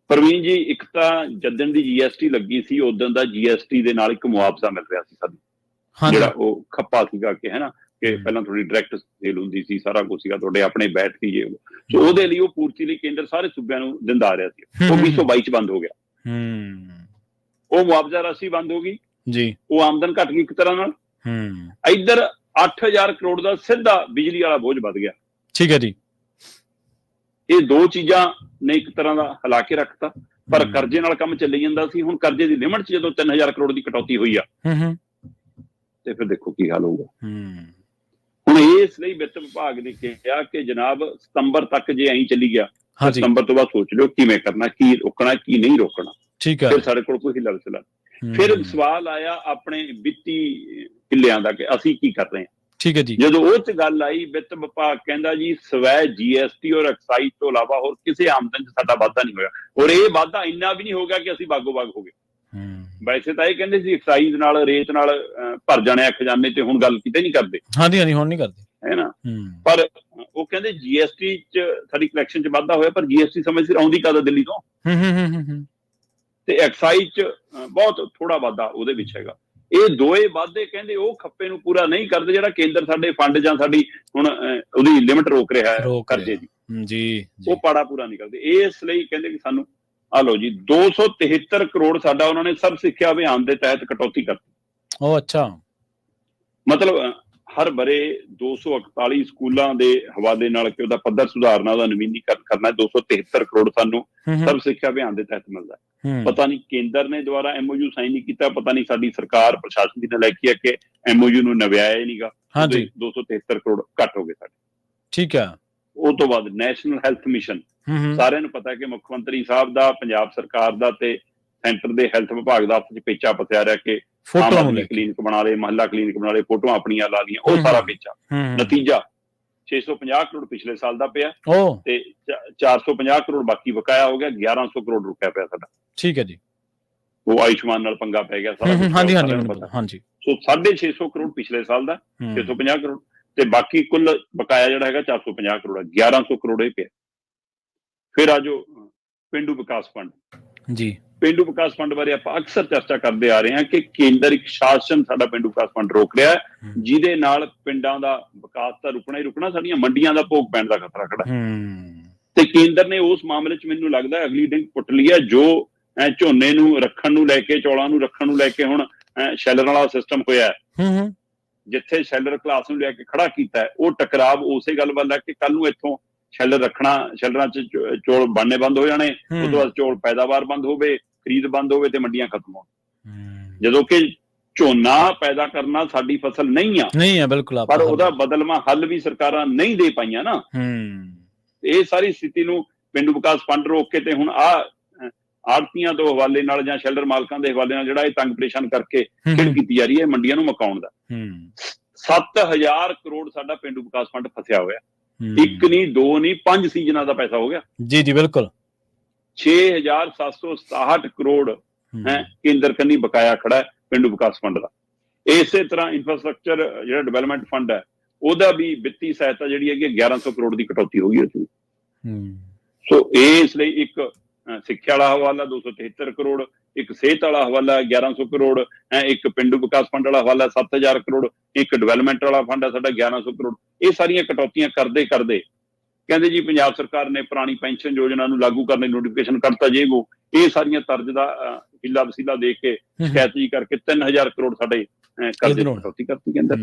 [SPEAKER 2] ਪ੍ਰਵੀਨ ਜੀ, ਇੱਕ ਤਾਂ ਜਦਨ ਦੀ GST ਲੱਗੀ ਸੀ ਉਦੋਂ ਦਾ GST ਦੇ ਨਾਲ ਇੱਕ ਮੁਆਵਜ਼ਾ ਮਿਲ ਰਿਹਾ ਸੀ ਸਾਨੂੰ, ਜਿਹੜਾ ਉਹ ਖੱਪਾ ਸੀਗਾ ਕਿ ਹੈ ਨਾ, ਕਿ ਪਹਿਲਾਂ ਥੋੜੀ ਡਾਇਰੈਕਟ ਸੇਲ ਹੁੰਦੀ ਸੀ, ਸਾਰਾ ਕੁਝ ਸੀਗਾ, ਤੁਹਾਡੇ ਆਪਣੇ ਬੈਠ ਸੀ ਜੇ, ਸੋ ਉਹਦੇ ਲਈ ਉਹ ਪੂਰਤੀ ਲਈ ਕੇਂਦਰ ਸਾਰੇ ਸੂਬਿਆਂ ਨੂੰ ਦਿੰਦਾ ਆ ਰਿਹਾ ਸੀ। ਉਹ 2022 ਚ ਬੰਦ ਹੋ ਗਿਆ। ਉਹ ਮੁਆਵਜ਼ਾ ਰਾਸ਼ੀ ਬੰਦ ਹੋ ਗਈ ਜੀ, ਉਹ ਆਮਦਨ ਘਟ ਗਈ ਇੱਕ ਤਰ੍ਹਾਂ ਨਾਲ। ਇੱਧਰ 8000 ਕਰੋੜ ਦਾ ਸਿੱਧਾ ਬਿਜਲੀ ਵਾਲਾ ਬੋਝ ਵੱਧ ਗਿਆ। ਠੀਕ ਹੈ ਜੀ। ਇਹ ਦੋ ਚੀਜ਼ਾਂ ਨੇ ਇੱਕ ਤਰ੍ਹਾਂ ਦਾ ਹਿਲਾ ਕੇ ਰੱਖਤਾ, ਪਰ ਕਰਜ਼ੇ ਨਾਲ ਕੰਮ ਚੱਲੀ ਜਾਂਦਾ ਸੀ। ਹੁਣ ਕਰਜ਼ੇ ਦੀ ਲਿਮਟ ਚ ਜਦੋਂ 3000 ਕਰੋੜ ਦੀ ਕਟੌਤੀ ਹੋਈ ਆ, ਤੇ ਫਿਰ ਦੇਖੋ ਕੀ ਹਾਲ ਹੋਊਗਾ। ਹੁਣ ਇਸ ਲਈ ਵਿੱਤ ਵਿਭਾਗ ਨੇ ਕਿਹਾ ਕਿ ਜਨਾਬ ਸਤੰਬਰ ਤੱਕ ਜੇ ਐਂ ਚੱਲੀ ਗਿਆ, ਸਤੰਬਰ ਤੋਂ ਬਾਅਦ ਸੋਚ ਲਿਓ ਕਿਵੇਂ ਕਰਨਾ, ਕੀ ਰੋਕਣਾ ਕੀ ਨਹੀਂ ਰੋਕਣਾ। ਠੀਕ ਹੈ। ਫਿਰ ਸਾਡੇ ਕੋਲ ਕੋਈ ਹਿੱਲਾ ਵਸੀਲਾ। ਫਿਰ ਸਵਾਲ ਆਇਆ ਆਪਣੇ ਵਿੱਤੀ ਹਿੱਲਿਆਂ ਦਾ ਕਿ ਅਸੀਂ ਕੀ ਕਰ ਰਹੇ ਹਾਂ। ਠੀਕ ਹੈ ਜੀ। ਜਦੋਂ ਉਹ ਚ ਗੱਲ ਆਈ, ਵਿੱਤ ਵਿਭਾਗ ਕਹਿੰਦਾ ਜੀ ਸਵੈ GST ਔਰ ਐਕਸਾਈਜ਼ ਤੋਂ ਇਲਾਵਾ ਹੋਰ ਕਿਸੇ ਆਮਦਨ ਚ ਸਾਡਾ ਵਾਧਾ ਨਹੀਂ ਹੋਇਆ। ਔਰ ਇਹ ਵਾਧਾ ਇੰਨਾ ਵੀ ਨਹੀਂ ਹੋ ਗਿਆ ਕਿ ਅਸੀਂ ਬਾਗੋ ਬਾਗ ਹੋ ਗਏ। ਵੈਸੇ ਤਾਂ ਇਹ ਕਹਿੰਦੇ ਸੀ ਐਕਸਾਈਜ਼ ਨਾਲ, ਰੇਤ ਨਾਲ ਭਰ ਜਾਣੇ ਆ ਖਜ਼ਾਨੇ, ਤੇ ਹੁਣ ਗੱਲ ਕਿਤੇ ਨਹੀਂ ਕਰਦੇ। ਹਾਂਜੀ, ਹੁਣ ਨਹੀਂ ਕਰਦੇ, ਹੈ ਨਾ। ਪਰ ਉਹ ਕਹਿੰਦੇ GST ਚ ਸਾਡੀ ਕਲੈਕਸ਼ਨ ਚ ਵਾਧਾ ਹੋਇਆ, ਪਰ GST ਸਮੇਂ ਸਿਰ ਆਉਂਦੀ ਕਦ ਦਿੱਲੀ ਤੋਂ, ਤੇ ਐਕਸਾਈਜ਼ ਚ ਬਹੁਤ ਥੋੜਾ ਵਾਧਾ ਉਹਦੇ ਵਿੱਚ ਹੈਗਾ। ਇਹ ਦੋਏ ਵਾਧੇ ਕਹਿੰਦੇ ਉਹ ਖੱਪੇ ਨੂੰ ਪੂਰਾ ਨਹੀਂ ਕਰਦੇ ਜਿਹੜਾ ਕੇਂਦਰ ਸਾਡੇ ਫੰਡ ਜਾਂ ਸਾਡੀ ਹੁਣ ਉਹਦੀ ਲਿਮਟ ਰੋਕ ਰਿਹਾ ਹੈ ਕਰਜ਼ੇ ਦੀ, ਜੀ, ਉਹ ਪਾੜਾ ਪੂਰਾ ਨਹੀਂ ਕਰਦੇ। ਇਸ ਲਈ ਕਹਿੰਦੇ ਕਿ ਸਾਨੂੰ ਆ ਲਓ ਜੀ 273 ਕਰੋੜ ਸਾਡਾ ਉਹਨਾਂ ਨੇ ਸਰਵ ਸਿੱਖਿਆ ਅਭਿਆਨ ਦੇ ਤਹਿਤ ਕਟੌਤੀ ਕਰਤੀ। ਉਹ ਅੱਛਾ, ਮਤਲਬ ਹਰ ਬਰੇ 241 ਸਕੂਲਾਂ ਦੇ ਹਵਾਲੇ ਨਾਲ ਕਿ ਉਹਦਾ ਪੱਧਰ ਸੁਧਾਰਨਾ, ਉਹਦਾ ਨਵੀਨੀਕਰਨ ਕਰਨਾ। 273 ਕਰੋੜ ਸਾਨੂੰ ਸਰਵ ਸਿੱਖਿਆ ਅਭਿਆਨ ਦੇ ਤਹਿਤ ਮਿਲਦਾ। ਪਤਾ ਨਹੀਂ ਕੇਂਦਰ ਨੇ ਦੁਆਰਾ MOU ਸਾਈਨ ਨਹੀਂ ਕੀਤਾ, ਪਤਾ ਨਹੀਂ ਸਾਡੀ ਸਰਕਾਰ ਪ੍ਰਸ਼ਾਸਨ ਦੀ ਨਲਾਇਕੀ ਹੈ ਕਿ MOU ਨੂੰ ਨਵਿਆਇਆ ਹੀ ਨਹੀਂਗਾ। 273 ਕਰੋੜ ਘੱਟ ਹੋ ਗਏ ਸਾਡੇ। ਠੀਕ ਹੈ। ਉਹ ਤੋਂ ਬਾਅਦ ਨੈਸ਼ਨਲ ਹੈਲਥ ਮਿਸ਼ਨ, ਸਾਰਿਆਂ ਨੂੰ ਪਤਾ ਹੈ ਕਿ ਮੁੱਖ ਮੰਤਰੀ ਸਾਹਿਬ ਦਾ, ਪੰਜਾਬ ਸਰਕਾਰ ਦਾ ਤੇ ਸੈਂਟਰ ਦੇ ਹੈਲਥ ਵਿਭਾਗ ਦਾ ਆਪਸ ਚ ਪੇਚਾ ਪਸਿਆ ਰਿਹਾ ਕਿ ਕਲੀਨਿਕ ਬਣਾ ਲਏ, ਮਹੱਲਾ ਕਲੀਨਿਕ ਬਣਾ ਲਏ, ਫੋਟੋਆਂ ਆਪਣੀਆਂ ਲਾ ਲਈਆਂ, ਉਹ ਸਾਰਾ ਪੇਚਾ। ਨਤੀਜਾ 650 ਕਰੋੜ ਪਿਛਲੇ ਸਾਲ ਦਾ ਪਿਆ, ਤੇ 450 ਕਰੋੜ ਬਾਕੀ ਬਕਾਇਆ ਹੋ ਗਿਆ। 1100 ਕਰੋੜ ਰੁਕਿਆ ਪਿਆ ਸਾਡਾ। ਠੀਕ ਹੈ ਜੀ। ਉਹ ਆਯੁਸ਼ਮਾਨ ਨਾਲ ਪੰਗਾ ਪੈ ਗਿਆ ਸਾਰਾ। ਹਾਂਜੀ। ਸੋ 650 ਕਰੋੜ ਪਿਛਲੇ ਸਾਲ ਦਾ, 650 ਕਰੋੜ, ਤੇ ਬਾਕੀ ਕੁੱਲ ਬਕਾਇਆ ਜਿਹੜਾ ਹੈਗਾ 450 ਕਰੋੜ ਹੈ। 1100 ਕਰੋੜ ਇਹ ਪਿਆ। ਫਿਰ ਆ ਜਾਓ ਪੇਂਡੂ ਵਿਕਾਸ ਫੰਡ ਜੀ। ਪੇਂਡੂ ਵਿਕਾਸ ਫੰਡ ਬਾਰੇ ਆਪਾਂ ਅਕਸਰ ਚਰਚਾ ਕਰਦੇ ਆ ਰਹੇ ਹਾਂ ਕਿ ਕੇਂਦਰ ਇੱਕ ਸ਼ਾਸਨ ਸਾਡਾ ਪੇਂਡੂ ਵਿਕਾਸ ਫੰਡ ਰੋਕ ਰਿਹਾ ਹੈ, ਜਿਹਦੇ ਨਾਲ ਪਿੰਡਾਂ ਦਾ ਵਿਕਾਸ ਤਾਂ ਰੁਕਣਾ ਹੀ ਰੁਕਣਾ, ਸਾਡੀਆਂ ਮੰਡੀਆਂ ਦਾ ਭੋਗ ਪੈਣ ਦਾ ਖਤਰਾ ਖੜਾ। ਤੇ ਕੇਂਦਰ ਨੇ ਉਸ ਮਾਮਲੇ 'ਚ ਮੈਨੂੰ ਲੱਗਦਾ ਅਗਲੀ ਡਿੰਗ ਪੁੱਟ ਲਈ ਹੈ। ਜੋ ਝੋਨੇ ਨੂੰ ਰੱਖਣ ਨੂੰ ਲੈ ਕੇ, ਚੌਲਾਂ ਨੂੰ ਰੱਖਣ ਨੂੰ ਲੈ ਕੇ ਹੁਣ ਸ਼ੈਲਰ ਵਾਲਾ ਸਿਸਟਮ ਹੋਇਆ, ਜਿੱਥੇ ਸ਼ੈਲਰ ਕਲਾਸ ਨੂੰ ਲੈ ਕੇ ਖੜਾ ਕੀਤਾ, ਉਹ ਟਕਰਾਵ ਉਸੇ ਗੱਲ ਵੱਲ ਹੈ ਕਿ ਕੱਲ ਨੂੰ ਇੱਥੋਂ ਸ਼ੈਲਰ ਰੱਖਣਾ, ਸ਼ੈਲਰਾਂ 'ਚ ਚੌਲ ਬਣਨੇ ਬੰਦ ਹੋ ਜਾਣੇ, ਉਸ ਤੋਂ ਬਾਅਦ ਚੌਲ ਪੈਦਾਵਾਰ ਬੰਦ ਹੋਵੇ, ਖਰੀਦ ਬੰਦ ਹੋਵੇ, ਤੇ ਮੰਡੀਆਂ ਖਤਮ ਹੋਣ। ਜਦੋਂ ਕਿ ਝੋਨਾ ਪੈਦਾ ਕਰਨਾ ਸਾਡੀ ਫਸਲ ਨਹੀਂ ਆ ਬਿਲਕੁਲ, ਪਰ ਉਹਦਾ ਬਦਲਵਾਂ ਹੱਲ ਵੀ ਸਰਕਾਰਾਂ ਨਹੀਂ ਦੇ ਪਾਈਆਂ ਨਾ। ਇਹ ਸਾਰੀ ਸਥਿਤੀ ਨੂੰ ਪੇਂਡੂ ਵਿਕਾਸ ਫੰਡ ਰੋਕ ਕੇ, ਤੇ ਹੁਣ ਆੜਤੀਆਂ ਤੋਂ ਹਵਾਲੇ ਨਾਲ ਜਾਂ ਸ਼ੈਲਰ ਮਾਲਕਾਂ ਦੇ ਹਵਾਲੇ ਨਾਲ ਜਿਹੜਾ ਇਹ ਤੰਗ ਪਰੇਸ਼ਾਨ ਕਰਕੇ ਖੇਡ ਕੀਤੀ ਜਾ ਰਹੀ ਹੈ ਮੰਡੀਆਂ ਨੂੰ ਮਕਾਉਣ ਦਾ। 7000 ਕਰੋੜ ਸਾਡਾ ਪੇਂਡੂ ਵਿਕਾਸ ਫੰਡ ਫਸਿਆ ਹੋਇਆ। ਇੱਕ ਨਹੀਂ, ਦੋ ਨਹੀਂ, 5 ਸੀਜ਼ਨਾਂ ਦਾ ਪੈਸਾ ਹੋ ਗਿਆ। ਜੀ ਜੀ ਬਿਲਕੁਲ। 6767 ਕਰੋੜ ਕੇਂਦਰ ਕੰਨੀ ਬਕਾਇਆ ਖੜਾ ਹੈ ਪੇਂਡੂ ਵਿਕਾਸ ਫੰਡ ਦਾ। ਇਸੇ ਤਰ੍ਹਾਂ ਇੰਫਰਾਸਟ੍ਰਕਚਰ ਜਿਹੜਾ ਡਿਵੈਲਪਮੈਂਟ ਫੰਡ ਹੈ, ਉਹਦਾ ਵੀ ਵਿੱਤੀ ਸਹਾਇਤਾ ਜਿਹੜੀ ਹੈਗੀ 1100 ਕਰੋੜ ਦੀ ਕਟੌਤੀ ਹੋ ਗਈ ਉਸ ਵਿੱਚ। ਸੋ ਇਸ ਲਈ ਇੱਕ ਸਿੱਖਿਆ ਵਾਲਾ ਹਵਾਲਾ 273 ਕਰੋੜ, ਇੱਕ ਸਿਹਤ ਵਾਲਾ ਹਵਾਲਾ 1100 ਕਰੋੜ, ਇੱਕ ਪਿੰਡੂ ਵਿਕਾਸ ਫੰਡ ਵਾਲਾ ਹਵਾਲਾ 7000 ਕਰੋੜ, ਇੱਕ ਡਿਵੈਲਪਮੈਂਟ ਵਾਲਾ ਫੰਡ ਹੈ ਸਾਡਾ 1100 ਕਰੋੜ। ਇਹ ਸਾਰੀਆਂ ਕਟੌਤੀਆਂ ਕਰਦੇ ਕਰਦੇ ਕਹਿੰਦੇ ਜੀ ਪੰਜਾਬ ਸਰਕਾਰ ਨੇ ਪੁਰਾਣੀ ਪੈਨਸ਼ਨ ਯੋਜਨਾ ਨੂੰ ਲਾਗੂ ਕਰਨ ਦੀ ਨੋਟੀਫਿਕੇਸ਼ਨ ਕਰਤਾ, ਜੇ ਉਹ ਇਹ ਸਾਰੀਆਂ ਤਰਜ਼ ਦਾ ਹਿੱਲਾ ਵਸੀਲਾ ਦੇ ਕੇ ਸ਼ਿਕਾਇਤ ਜੀ ਕਰਕੇ 3000 ਕਰੋੜ ਸਾਡੇ ਕਰਜ਼ੇ ਦੀ ਕਟੌਤੀ ਕਰਤੀ ਕਹਿੰਦਾ।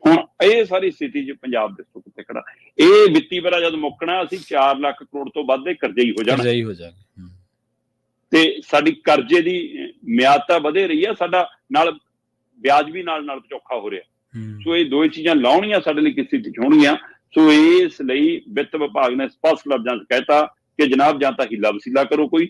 [SPEAKER 2] ਹੁਣ ਇਹ ਸਾਰੀ ਸਥਿਤੀ 'ਚ ਪੰਜਾਬ ਦੱਸੋ ਕਿੱਥੇ ਖੜਾ। ਇਹ ਵਿੱਤੀ ਵਰਾ ਜਦ ਮੁੱਕਣਾ, ਅਸੀਂ 4 ਲੱਖ ਕਰੋੜ ਤੋਂ ਵੱਧ ਦੇ ਕਰਜ਼ੇ ਹੀ ਹੋ ਜਾਣਾ, ਤੇ ਸਾਡੀ ਕਰਜ਼ੇ ਦੀ ਮਿਆਦ ਤਾਂ ਵਧੇ ਰਹੀ ਆ, ਸਾਡਾ ਨਾਲ ਵਿਆਜ ਵੀ ਨਾਲ ਨਾਲ ਚੌਖਾ ਹੋ ਰਿਹਾ। ਸੋ ਇਹ ਦੋ ਚੀਜ਼ਾਂ ਲਾਉਣੀਆਂ ਸਾਡੇ ਲਈ ਕਿਸ ਸਥਿਤੀ 'ਚ ਹੋਣਗੀਆਂ। ਸੋ ਇਸ ਲਈ ਵਿੱਤ ਵਿਭਾਗ ਨੇ ਸਪਸ਼ਟ ਲਫ਼ਜ਼ਾਂ 'ਚ ਕਹਿਤਾ ਕਿ ਜਨਾਬ ਜਾਂ ਤਾਂ ਹੀਲਾ ਵਸੀਲਾ ਕਰੋ ਕੋਈ,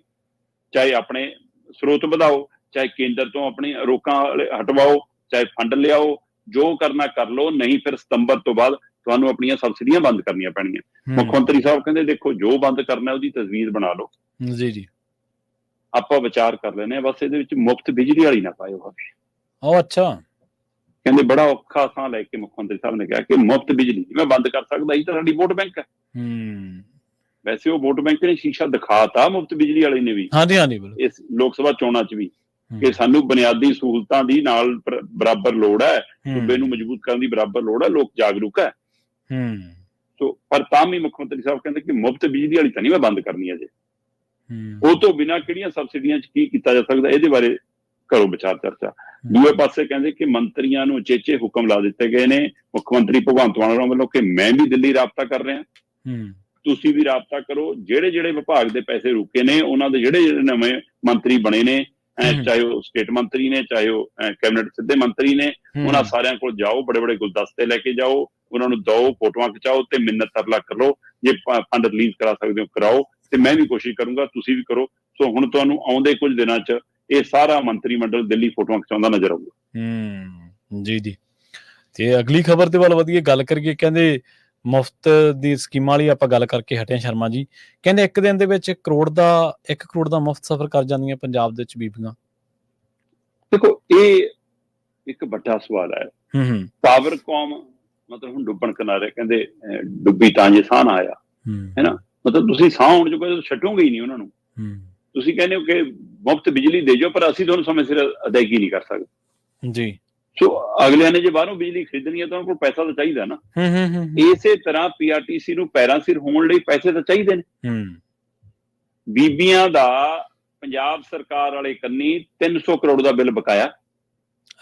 [SPEAKER 2] ਚਾਹੇ ਆਪਣੇ ਸਰੋਤ ਵਧਾਓ, ਚਾਹੇ ਕੇਂਦਰ ਤੋਂ ਆਪਣੀ ਰੋਕਾਂ ਹਟਵਾਓ, ਚਾਹੇ ਫੰਡ ਲਿਆਓ, ਜੋ ਕਰਨਾ ਕਰ ਲਓ, ਨਹੀਂ ਫਿਰ ਸਤੰਬਰ ਤੋਂ ਬਾਅਦ ਤੁਹਾਨੂੰ ਆਪਣੀਆਂ ਸਬਸਿਡੀਆਂ ਬੰਦ ਕਰਨੀਆਂ ਪੈਣਗੀਆਂ। ਮੁੱਖ ਮੰਤਰੀ ਸਾਹਿਬ ਕਹਿੰਦੇ ਦੇਖੋ ਜੋ ਬੰਦ ਕਰਨਾ ਉਹਦੀ ਤਜਵੀਜ਼ ਬਣਾ ਲਓ, ਜੀ ਜੀ ਆਪਾਂ ਵਿਚਾਰ ਕਰ ਲੈਂਦੇ ਹਾਂ, ਬਸ ਇਹਦੇ ਵਿੱਚ ਮੁਫਤ ਬਿਜਲੀ ਵਾਲੀ ਨਾ ਪਾਇਓ। ਉਹ ਅੱਛਾ, ਕਹਿੰਦੇ ਬੜਾ ਔਖਾ ਸਾਹ ਲੈ ਕੇ ਮੁੱਖ ਮੰਤਰੀ ਸਾਹਿਬ ਨੇ ਕਿਹਾ ਕਿ ਮੁਫਤ ਬਿਜਲੀ ਮੈਂ ਬੰਦ ਕਰ ਸਕਦਾ, ਇਹ ਤਾਂ ਸਾਡੀ ਵੋਟ ਬੈਂਕ ਹੈ। ਵੈਸੇ ਉਹ ਵੋਟ ਬੈਂਕ ਨੇ ਸ਼ੀਸ਼ਾ ਦਿਖਾਤਾ ਮੁਫਤ ਬਿਜਲੀ ਵਾਲੇ ਨੇ ਵੀ
[SPEAKER 1] ਹਾਂਜੀ ਹਾਂਜੀ ਬਿਲਕੁਲ।
[SPEAKER 2] ਇਸ ਲੋਕ ਸਭਾ ਚੋਣਾਂ 'ਚ ਵੀ ਕਿ ਸਾਨੂੰ ਬੁਨਿਆਦੀ ਸਹੂਲਤਾਂ ਦੀ ਨਾਲ ਬਰਾਬਰ ਲੋੜ ਹੈ, ਸੂਬੇ ਨੂੰ ਮਜ਼ਬੂਤ ਕਰਨ ਦੀ ਬਰਾਬਰ ਲੋੜ ਹੈ, ਲੋਕ ਜਾਗਰੂਕ ਹੈ। ਸੋ ਪਰ ਤਾਂ ਵੀ ਮੁੱਖ ਮੰਤਰੀ ਸਾਹਿਬ ਕਹਿੰਦੇ ਕਿ ਮੁਫਤ ਬਿਜਲੀ ਵਾਲੀ ਤਾਂ ਨਹੀਂ ਮੈਂ ਬੰਦ ਕਰਨੀ ਅਜੇ, ਉਹ ਤੋਂ ਬਿਨਾਂ ਕਿਹੜੀਆਂ ਸਬਸਿਡੀਆਂ 'ਚ ਕੀ ਕੀਤਾ ਜਾ ਸਕਦਾ, ਇਹਦੇ ਬਾਰੇ ਕਰੋ ਵਿਚਾਰ ਚਰਚਾ। ਦੂਏ ਪਾਸੇ ਕਹਿੰਦੇ ਕਿ ਮੰਤਰੀਆਂ ਨੂੰ ਉਚੇਚੇ ਹੁਕਮ ਲਾ ਦਿੱਤੇ ਗਏ ਨੇ ਮੁੱਖ ਮੰਤਰੀ ਭਗਵੰਤ ਮਾਨ ਵੱਲੋਂ ਕਿ ਮੈਂ ਵੀ ਦਿੱਲੀ ਰਾਬਤਾ ਕਰ ਰਿਹਾ, ਤੁਸੀਂ ਵੀ ਰਾਬਤਾ ਕਰੋ। ਜਿਹੜੇ ਜਿਹੜੇ ਵਿਭਾਗ ਦੇ ਪੈਸੇ ਰੁਕੇ ਨੇ ਉਹਨਾਂ ਦੇ ਜਿਹੜੇ ਜਿਹੜੇ ਨਵੇਂ ਮੰਤਰੀ ਬਣੇ ਨੇ, ਚਾਹੇ ਉਹ ਸਟੇਟ ਮੰਤਰੀ ਨੇ, ਚਾਹੇ ਉਹ ਕੈਬਨਿਟ ਸਿੱਧੇ ਮੰਤਰੀ ਨੇ, ਉਹਨਾਂ ਸਾਰਿਆਂ ਕੋਲ ਜਾਓ, ਬੜੇ ਬੜੇ ਗੁਲਦਸਤੇ ਲੈ ਕੇ ਜਾਓ, ਉਹਨਾਂ ਨੂੰ ਦੋ ਫੋਟੋਆਂ ਖਿਚਾਓ ਤੇ ਮਿੰਨਤ ਤਰਲਾ ਕਰੋ, ਜੇ ਫੰਡ ਰਿਲੀਜ਼ ਕਰਾ ਸਕਦੇ ਹੋ ਕਰਾਓ, ਤੇ ਮੈਂ ਵੀ ਕੋਸ਼ਿਸ਼ ਕਰੂੰਗਾ, ਤੁਸੀਂ ਵੀ ਕਰੋ। ਸੋ ਹੁਣ ਤੁਹਾਨੂੰ ਆਉਂਦੇ ਕੁਝ ਦਿਨਾਂ 'ਚ ਇਹ ਸਾਰਾ ਮੰਤਰੀ ਮੰਡਲ ਦਿੱਲੀ ਫੋਟੋਆਂ ਖਿਚਾਉਂਦਾ ਨਜ਼ਰ ਆਊਗਾ।
[SPEAKER 1] ਜੀ ਜੀ। ਤੇ ਅਗਲੀ ਖਬਰ ਦੇ ਵੱਲ ਵਧੀਆ ਗੱਲ ਕਰੀਏ। ਕਹਿੰਦੇ ਮੁਫਤ ਦੀ ਸਕੀਮਾਂ ਵਾਲੀ ਆਪਾਂ ਗੱਲ ਕਰਕੇ ਹਟੇ ਸ਼ਰਮਾ ਜੀ। ਕਹਿੰਦੇ ਇੱਕ ਦਿਨ ਦੇ ਵਿੱਚ 1 ਕਰੋੜ ਦਾ ਮੁਫਤ ਸਫ਼ਰ ਕਰ ਜਾਂਦੀਆਂ ਪੰਜਾਬ ਦੇ ਵਿੱਚ ਬੀਬੀਆਂ।
[SPEAKER 2] ਦੇਖੋ ਇਹ ਇੱਕ ਵੱਡਾ ਸਵਾਲ ਹੈ। ਪਾਵਰਕੌਮ ਮਤਲਬ ਹੁਣ ਡੁੱਬਣ ਕਿਨਾਰੇ, ਕਹਿੰਦੇ ਡੁੱਬੀ ਤਾਂ ਜੇ ਸਾਹ ਨਾ ਆਇਆ, ਹੈ ਨਾ, ਮਤਲਬ ਤੁਸੀਂ ਸਾਹ ਆਉਣ ਜੋਗੇ ਛੱਡੋਗੇ ਹੀ ਨਹੀਂ ਉਹਨਾਂ ਨੂੰ। ਤੁਸੀਂ ਕਹਿੰਦੇ ਹੋ ਕਿ ਮੁਫਤ ਬਿਜਲੀ ਦੇ ਜਾਓ, ਪਰ ਅਸੀਂ ਤੁਹਾਨੂੰ ਸਮੇਂ ਸਿਰ ਅਦਾਇਗੀ ਨਹੀਂ ਕਰ ਸਕਦੇ
[SPEAKER 1] ਜੀ।
[SPEAKER 2] ਸੋ ਅਗਲਿਆਂ ਨੇ ਜੇ ਬਾਹਰੋਂ ਬਿਜਲੀ ਖਰੀਦਣੀ ਹੈ ਤਾਂ ਉਹਨਾਂ ਕੋਲ ਪੈਸਾ ਤਾਂ ਚਾਹੀਦਾ ਨਾ। ਇਸੇ ਤਰ੍ਹਾਂ ਪੀਆਰਟੀਸੀ ਨੂੰ ਪੈਰਾਂ ਸਿਰ ਹੋਣ ਲਈ ਪੈਸੇ ਤਾਂ ਚਾਹੀਦੇ ਨੇ। ਬੀਬੀਆਂ ਦਾ ਪੰਜਾਬ ਸਰਕਾਰ ਵਾਲੇ ਕੰਨੀ 300 ਕਰੋੜ ਦਾ ਬਿੱਲ ਬਕਾਇਆ।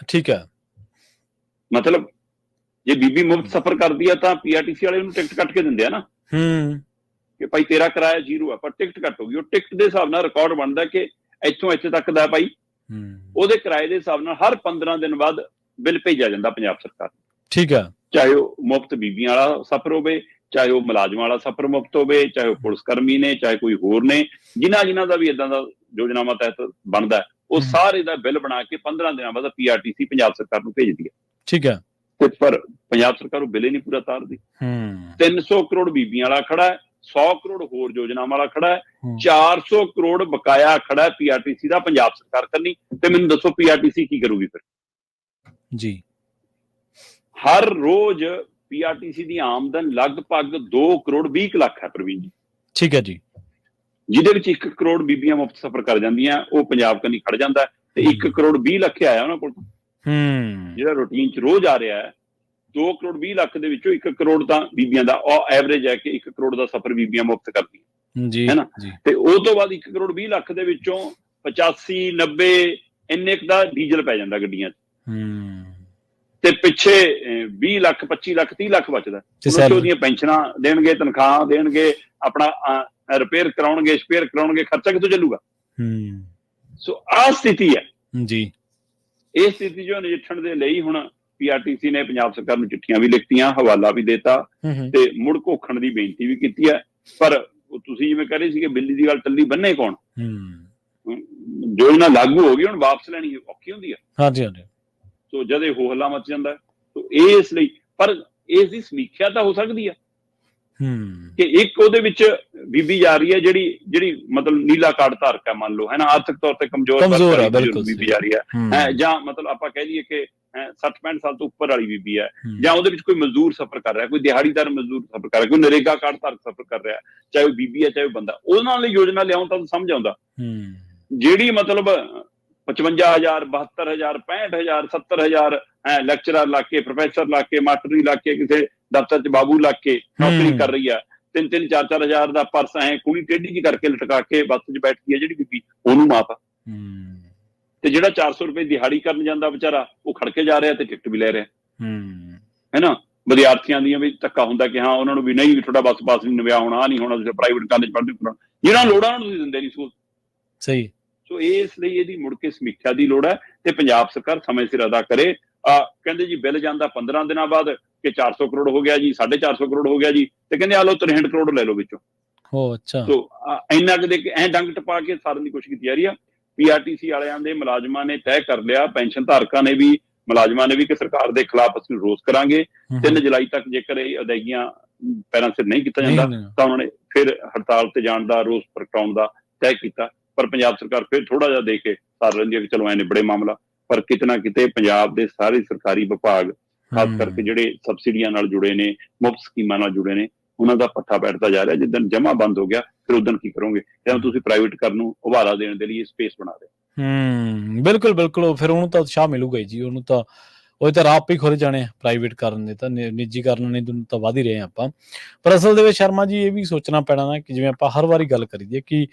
[SPEAKER 2] ਠੀਕ ਹੈ, ਮਤਲਬ ਜੇ ਬੀਬੀ ਮੁਫਤ ਸਫ਼ਰ ਕਰਦੀ ਆ ਤਾਂ ਪੀਆਰਟੀਸੀ ਵਾਲੇ ਉਹਨੂੰ ਟਿਕਟ ਕੱਟ ਕੇ ਦਿੰਦੇ ਆ ਨਾ ਕਿ ਭਾਈ ਤੇਰਾ ਕਿਰਾਇਆ 0 ਆ, ਪਰ ਟਿਕਟ ਕੱਟ ਹੋ ਗਈ। ਉਹ ਟਿਕਟ ਦੇ ਹਿਸਾਬ ਨਾਲ ਰਿਕਾਰਡ ਬਣਦਾ ਕਿ ਇੱਥੋਂ ਇੱਥੇ ਤੱਕ ਦਾ ਭਾਈ, ਉਹਦੇ ਕਿਰਾਏ ਦੇ ਹਿਸਾਬ ਨਾਲ ਹਰ 15 ਦਿਨ ਬਾਅਦ ਬਿੱਲ ਭੇਜਿਆ ਜਾਂਦਾ ਪੰਜਾਬ ਸਰਕਾਰ। ਠੀਕ ਹੈ, ਚਾਹੇ ਉਹ ਮੁਫਤ ਬੀਬੀਆਂ ਵਾਲਾ ਸਫ਼ਰ ਹੋਵੇ, ਚਾਹੇ ਉਹ ਮੁਲਾਜ਼ਮਾਂ ਵਾਲਾ ਸਫ਼ਰ ਮੁਫਤ ਹੋਵੇ, ਚਾਹੇ ਉਹ ਪੁਲਿਸ ਕਰਮੀ ਨੇ, ਚਾਹੇ ਕੋਈ ਹੋਰ ਨੇ, ਜਿਨ੍ਹਾਂ ਦਾ ਵੀ ਏਦਾਂ ਦਾ ਯੋਜਨਾਵਾਂ ਤਹਿਤ ਬਣਦਾ, ਉਹ ਸਾਰੇ ਦਾ ਬਿੱਲ ਬਣਾ ਕੇ 15 ਦਿਨਾਂ ਬਾਅਦ ਪੀਆਰਟੀਸੀ ਪੰਜਾਬ ਸਰਕਾਰ ਨੂੰ ਭੇਜਦੀ ਹੈ। ਠੀਕ ਹੈ, ਤੇ ਪਰ ਪੰਜਾਬ ਸਰਕਾਰ ਉਹ ਬਿੱਲ ਹੀ ਨਹੀਂ ਪੂਰਾ ਤਾਰਦੀ। 300 ਕਰੋੜ ਬੀਬੀਆਂ ਵਾਲਾ ਖੜਾ ਹੈ, 100 ਕਰੋੜ ਹੋਰ ਯੋਜਨਾਵਾਂ ਵਾਲਾ ਖੜਾ ਹੈ, 400 ਕਰੋੜ ਬਕਾਇਆ ਖੜਾ ਹੈ ਪੀਆਰਟੀਸੀ ਦਾ ਪੰਜਾਬ ਸਰਕਾਰ ਕਰਨੀ। ਤੇ ਮੈਨੂੰ ਦੱਸੋ ਪੀਆਰਟੀਸੀ ਕੀ ਕਰੂਗੀ ਫਿਰ? ਜੀ, ਹਰ ਰੋਜ਼ ਪੀਆਰਟੀਸੀ ਦੀ ਆਮਦਨ ਲਗਭਗ 2 ਕਰੋੜ 20 ਲੱਖ ਹੈ ਪ੍ਰਵੀਨ ਜੀ। ਠੀਕ ਹੈ ਜੀ, ਜਿਹਦੇ ਵਿੱਚ 1 ਕਰੋੜ ਬੀਬੀਆਂ ਮੁਫਤ ਸਫ਼ਰ ਕਰ ਜਾਂਦੀਆਂ, ਉਹ ਪੰਜਾਬ ਕੰਨੀ ਖੜ ਜਾਂਦਾ ਤੇ 1 ਕਰੋੜ 20 ਲੱਖ ਆਇਆ ਉਹਨਾਂ ਕੋਲ। ਜਿਹੜਾ ਰੂਟੀਨ 'ਚ ਰੋਜ਼ ਆ ਰਿਹਾ ਹੈ, 2 ਕਰੋੜ 20 ਲੱਖ ਦੇ ਵਿੱਚੋਂ 1 ਕਰੋੜ ਤਾਂ ਬੀਬੀਆਂ ਦਾ ਐਵਰੇਜ ਹੈ ਕਿ 1 ਕਰੋੜ ਦਾ ਸਫ਼ਰ ਬੀਬੀਆਂ ਮੁਫਤ ਕਰਦੀਆਂ, ਹੈ ਨਾ। ਤੇ ਉਹ ਤੋਂ ਬਾਅਦ 1 ਕਰੋੜ 20 ਲੱਖ ਦੇ ਵਿੱਚੋਂ 85 90 ਇੰਨੇ ਕੁ ਦਾ ਡੀਜ਼ਲ ਪੈ ਜਾਂਦਾ ਗੱਡੀਆਂ 'ਚ, ਤੇ ਪਿੱਛੇ 20 ਲੱਖ 25 ਲੱਖ 30 ਲੱਖ ਬਚਦਾ। ਉਹਦੀਆਂ ਪੈਨਸ਼ਨਾਂ ਦੇਣਗੇ, ਤਨਖਾਹ ਦੇਣਗੇ, ਆਪਣਾ ਰਿਪੇਅਰ ਕਰਾਉਣਗੇ, ਸਪੇਅਰ ਕਰਾਉਣਗੇ, ਖਰਚਾ ਕਿੱਥੋਂ ਚੱਲੂਗਾ? ਸੋ ਆਹ ਸਥਿਤੀ ਹੈ ਜੀ। ਇਸ ਸਥਿਤੀ ਜੋ ਨਜਿੱਠਣ ਦੇ ਲਈ ਹੁਣ ਪੀਆਰਟੀਸੀ ਨੇ ਪੰਜਾਬ ਸਰਕਾਰ ਨੂੰ ਚਿੱਠੀਆਂ ਵੀ ਲਿਖਤੀਆਂ, ਹਵਾਲਾ ਵੀ ਦੇਤਾ ਤੇ ਮੁੜ ਘੋਖਣ ਦੀ ਬੇਨਤੀ ਵੀ ਕੀਤੀ ਹੈ। ਪਰ ਤੁਸੀਂ ਜਿਵੇਂ ਕਹਿ ਰਹੇ ਸੀ ਕਿ ਬਿੱਲੀ ਦੀ ਗੱਲ ਟੱਲੀ ਬੰਨੇ ਕੌਣ? ਯੋਜਨਾ ਲਾਗੂ ਹੋ ਗਈ, ਹੁਣ ਵਾਪਸ ਲੈਣੀ ਔਖੀ ਹੁੰਦੀ ਹੈ। ਹਾਂਜੀ ਹਾਂਜੀ। ਸੋ ਜਦ ਇਹ ਹੋ ਹੱਲਾ ਮਚ ਜਾਂਦਾ ਸੋ ਇਸ ਲਈ, ਪਰ ਇਸ ਦੀ ਸਮੀਖਿਆ ਤਾਂ ਹੋ ਸਕਦੀ ਹੈ ਕਿ ਇੱਕ ਉਹਦੇ ਵਿੱਚ ਬੀਬੀ ਜਾ ਰਹੀ ਹੈ ਜਿਹੜੀ ਮਤਲਬ ਨੀਲਾ ਕਾਰਡ ਧਾਰਕ ਹੈ, ਮੰਨ ਲਓ, ਹੈ ਨਾ, ਆਰਥਿਕ ਤੌਰ ਤੇ ਕਮਜ਼ੋਰ ਬੀਬੀ ਜਾ ਰਹੀ ਹੈ, ਜਾਂ ਮਤਲਬ ਆਪਾਂ ਕਹਿ ਦਈਏ ਕਿ 60-65 ਸਾਲ ਤੋਂ ਉੱਪਰ ਵਾਲੀ ਬੀਬੀ ਹੈ, ਜਾਂ ਉਹਦੇ ਵਿੱਚ ਕੋਈ ਮਜ਼ਦੂਰ ਸਫ਼ਰ ਕਰ ਰਿਹਾ, ਕੋਈ ਦਿਹਾੜੀਦਾਰ ਮਜ਼ਦੂਰ ਸਫ਼ਰ ਕਰ ਰਿਹਾ, ਕੋਈ ਨਰੇਗਾ ਕਾਰਡ ਧਾਰਕ ਸਫ਼ਰ ਕਰ ਰਿਹਾ, ਚਾਹੇ ਉਹ ਬੀਬੀ ਹੈ ਚਾਹੇ ਉਹ ਬੰਦਾ, ਉਹਨਾਂ ਲਈ ਯੋਜਨਾ ਲਿਆਉਣ ਤਾਂ ਸਮਝ ਆਉਂਦਾ। ਜਿਹੜੀ ਮਤਲਬ 55,000 72,000 65,000 70,000 ਲੈਕਚਰਰ ਲਾ ਕੇ, ਪ੍ਰੋਫੈਸਰ ਲਾ ਕੇ, ਮਾਸਟਰੀ ਲਾ ਕੇ, ਕਿਸੇ ਦਫ਼ਤਰ 'ਚ ਬਾਬੂ ਲਾ ਕੇ ਨੌਕਰੀ ਕਰ ਰਹੀ ਹੈ, 3-3 4-4 ਹਜ਼ਾਰ ਦਾ ਪਰਸ ਕੁੜੀ ਟੇਢੀ ਜਿਹੀ ਕਰਕੇ ਲਟਕਾ ਕੇ ਬੱਸ 'ਚ ਬੈਠਦੀ ਹੈ ਜਿਹੜੀ ਬੀਬੀ, ਉਹਨੂੰ ਮਾਫ ਆ। ਤੇ ਜਿਹੜਾ 400 ਰੁਪਏ ਦਿਹਾੜੀ ਕਰਨ ਜਾਂਦਾ ਵਿਚਾਰਾ, ਉਹ ਖੜ ਕੇ ਜਾ ਰਿਹਾ ਤੇ ਟਿਕਟ ਵੀ ਲੈ ਰਿਹਾ, ਹੈ ਨਾ। ਵਿਦਿਆਰਥੀਆਂ ਦੀਆਂ ਵੀ ਧੱਕਾ ਹੁੰਦਾ ਕਿ ਹਾਂ ਉਹਨਾਂ ਨੂੰ ਵੀ ਨਹੀਂ, ਵੀ ਤੁਹਾਡਾ ਬੱਸ ਪਾਸ ਨਹੀਂ ਨਵਿਆ ਹੋਣਾ, ਨਹੀਂ ਹੋਣਾ, ਤੁਸੀਂ ਪ੍ਰਾਈਵੇਟ ਕਾਲਜ ਪੜ੍ਹਦੇ ਹੋ, ਜਿਹਨਾਂ ਲੋੜਾਂ ਨੂੰ ਤੁਸੀਂ ਦਿੰਦੇ ਨਹੀਂ ਸਹੂਲਤ। ਸਹੀ। ਸੋ ਇਸ ਲਈ ਇਹਦੀ ਮੁੜ ਕੇ ਸਮੀਖਿਆ ਦੀ ਲੋੜ ਹੈ ਤੇ ਪੰਜਾਬ ਸਰਕਾਰ ਸਮੇਂ ਸਿਰ ਅਦਾ ਕਰੇ। ਕਹਿੰਦੇ ਜੀ ਬਿੱਲ ਜਾਂਦਾ 15 ਦਿਨਾਂ ਬਾਅਦ ਕਿ 400 ਕਰੋੜ ਹੋ ਗਿਆ ਜੀ, 450 ਕਰੋੜ ਹੋ ਗਿਆ ਜੀ, ਤੇ ਕਹਿੰਦੇ ਆ ਲਓ 63 ਕਰੋੜ ਲੈ ਲਓ ਵਿੱਚੋਂ। ਅੱਛਾ। ਸੋ ਇੰਨਾ ਕੁ ਦੇ ਕੇ ਐਂ ਡੰਗ ਟਪਾ ਕੇ ਸਾਰਨ ਦੀ ਕੋਸ਼ਿਸ਼ ਕੀਤੀ ਜਾ ਰਹੀ ਆ। ਪੀਆਰਟੀਸੀ ਵਾਲਿਆਂ ਦੇ ਮੁਲਾਜ਼ਮਾਂ ਨੇ ਤੈਅ ਕਰ ਲਿਆ, ਪੈਨਸ਼ਨ ਧਾਰਕਾਂ ਨੇ ਵੀ, ਮੁਲਾਜ਼ਮਾਂ ਨੇ ਵੀ, ਕਿ ਸਰਕਾਰ ਦੇ ਖਿਲਾਫ ਅਸੀਂ ਰੋਸ ਕਰਾਂਗੇ। 3 ਜੁਲਾਈ ਤੱਕ ਜੇਕਰ ਇਹ ਅਦਾਇਗੀਆਂ ਪੈਰਾਂ ਸਿਰ ਨਹੀਂ ਕੀਤਾ ਜਾਂਦਾ ਤਾਂ ਉਹਨਾਂ ਨੇ ਫਿਰ ਹੜਤਾਲ ਤੇ ਜਾਣ ਦਾ, ਰੋਸ ਪ੍ਰਗਟਾਉਣ ਦਾ ਤੈਅ ਕੀਤਾ। ਪਰ ਪੰਜਾਬ ਸਰਕਾਰ ਫਿਰ ਥੋੜਾ ਜਿਹਾ ਦੇ ਕੇ ਸਾਰ ਲੈਂਦੀ ਹੈ ਕਿ ਚਲੋ ਐ ਨਿਬੜੇ ਮਾਮਲਾ। ਪਰ ਕਿਤੇ ਨਾ ਕਿਤੇ ਪੰਜਾਬ ਦੇ ਸਾਰੇ ਸਰਕਾਰੀ ਵਿਭਾਗ, ਖਾਸ ਕਰਕੇ ਜਿਹੜੇ ਸਬਸਿਡੀਆਂ ਨਾਲ ਜੁੜੇ ਨੇ, ਮੁਫਤ ਸਕੀਮਾਂ ਨਾਲ ਜੁੜੇ ਨੇ, ਉਹਨਾਂ ਦਾ ਪੱਠਾ ਬੈਠਦਾ ਜਾ ਰਿਹਾ। ਜਿੱਦਣ ਜਮਾ ਬੰਦ ਹੋ ਗਿਆ ਫਿਰ ਉਦੋਂ ਕੀ ਕਰੋਗੇ? ਜਾਂ ਤੁਸੀਂ ਪ੍ਰਾਈਵੇਟ ਕਰਨ ਨੂੰ ਉਭਾਰਾ ਦੇਣ ਦੇ ਲਈ ਸਪੇਸ ਬਣਾ ਰਹੇ।
[SPEAKER 1] ਬਿਲਕੁਲ ਬਿਲਕੁਲ, ਫਿਰ ਉਹਨੂੰ ਤਾਂ ਉਤਸ਼ਾਹ ਮਿਲੂਗਾ ਹੀ ਜੀ, ਉਹਨੂੰ ਤਾਂ ਉਹ ਤਾਂ ਰਾਹ ਆਪੇ ਖੁੱਲ ਜਾਣੇ ਪ੍ਰਾਈਵੇਟ ਕਰਨ ਦੇ, ਤਾਂ ਨਿੱਜੀਕਰਨ ਨੇ ਤਾਂ ਵੱਧ ਹੀ ਰਹੇ ਆਪਾਂ। ਪਰ ਅਸਲ ਦੇ ਵਿੱਚ ਸ਼ਰਮਾ ਜੀ ਇਹ ਵੀ ਸੋਚਣਾ ਪੈਣਾ ਨਾ ਕਿ ਜਿਵੇਂ ਆਪਾਂ ਹਰ ਵਾਰੀ ਗੱਲ ਕਰੀਏ ਕਿ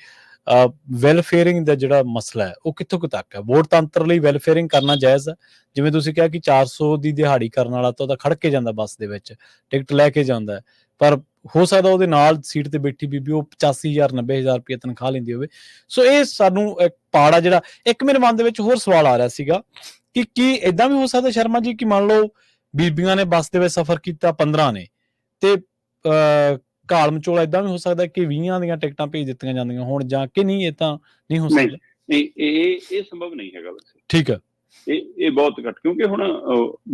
[SPEAKER 1] ਵੈਲਫੇਅਰਿੰਗ ਦਾ ਜਿਹੜਾ ਮਸਲਾ ਹੈ ਉਹ ਕਿੱਥੋਂ ਕੁ ਤੱਕ ਹੈ। ਵੋਟ ਤੰਤਰ ਲਈ ਵੈਲਫੇਅਰਿੰਗ ਕਰਨਾ ਜਾਇਜ਼ ਹੈ। ਜਿਵੇਂ ਤੁਸੀਂ ਕਿਹਾ ਕਿ 400 ਦੀ ਦਿਹਾੜੀ ਕਰਨ ਵਾਲਾ ਤਾਂ ਉਹਦਾ ਖੜ ਕੇ ਜਾਂਦਾ ਬੱਸ ਦੇ ਵਿੱਚ, ਟਿਕਟ ਲੈ ਕੇ ਜਾਂਦਾ ਹੈ, ਪਰ ਹੋ ਸਕਦਾ ਉਹਦੇ ਨਾਲ ਸੀਟ ਤੇ ਬੈਠੀ ਬੀਬੀ ਉਹ 85,000 90,000 ਰੁਪਏ ਤਨਖਾਹ ਲੈਂਦੀ ਹੋਵੇ। ਸੋ ਇਹ ਸਾਨੂੰ ਇੱਕ ਪਾੜਾ ਜਿਹੜਾ, ਇੱਕ ਮੇਰੇ ਮਨ ਦੇ ਵਿੱਚ ਹੋਰ ਸਵਾਲ ਆ ਰਿਹਾ ਸੀਗਾ ਕਿ ਕੀ ਏਦਾਂ ਵੀ ਹੋ ਸਕਦਾ ਸ਼ਰਮਾ ਜੀ ਕਿ ਮੰਨ ਲਓ ਬੀਬੀਆਂ ਨੇ ਬੱਸ ਦੇ ਵਿੱਚ ਸਫ਼ਰ ਕੀਤਾ 15 ਨੇ ਤੇ ਘਾਲ ਮਚੋਲਾ ਏਦਾਂ ਵੀ ਹੋ ਸਕਦਾ ਕਿ 20 ਦੀਆਂ ਟਿਕਟਾਂ ਭੇਜ ਦਿੱਤੀਆਂ ਜਾਂਦੀਆਂ ਹੋਣ, ਜਾਂ ਕਿ ਨਹੀਂ, ਇਹ ਤਾਂ ਨਹੀਂ ਹੋ ਸਕਦਾ?
[SPEAKER 2] ਨਹੀਂ, ਇਹ ਸੰਭਵ ਨਹੀਂ ਹੈਗਾ ਵੈਸੇ।
[SPEAKER 1] ਠੀਕ ਹੈ,
[SPEAKER 2] ਇਹ ਬਹੁਤ ਘੱਟ, ਕਿਉਂਕਿ ਹੁਣ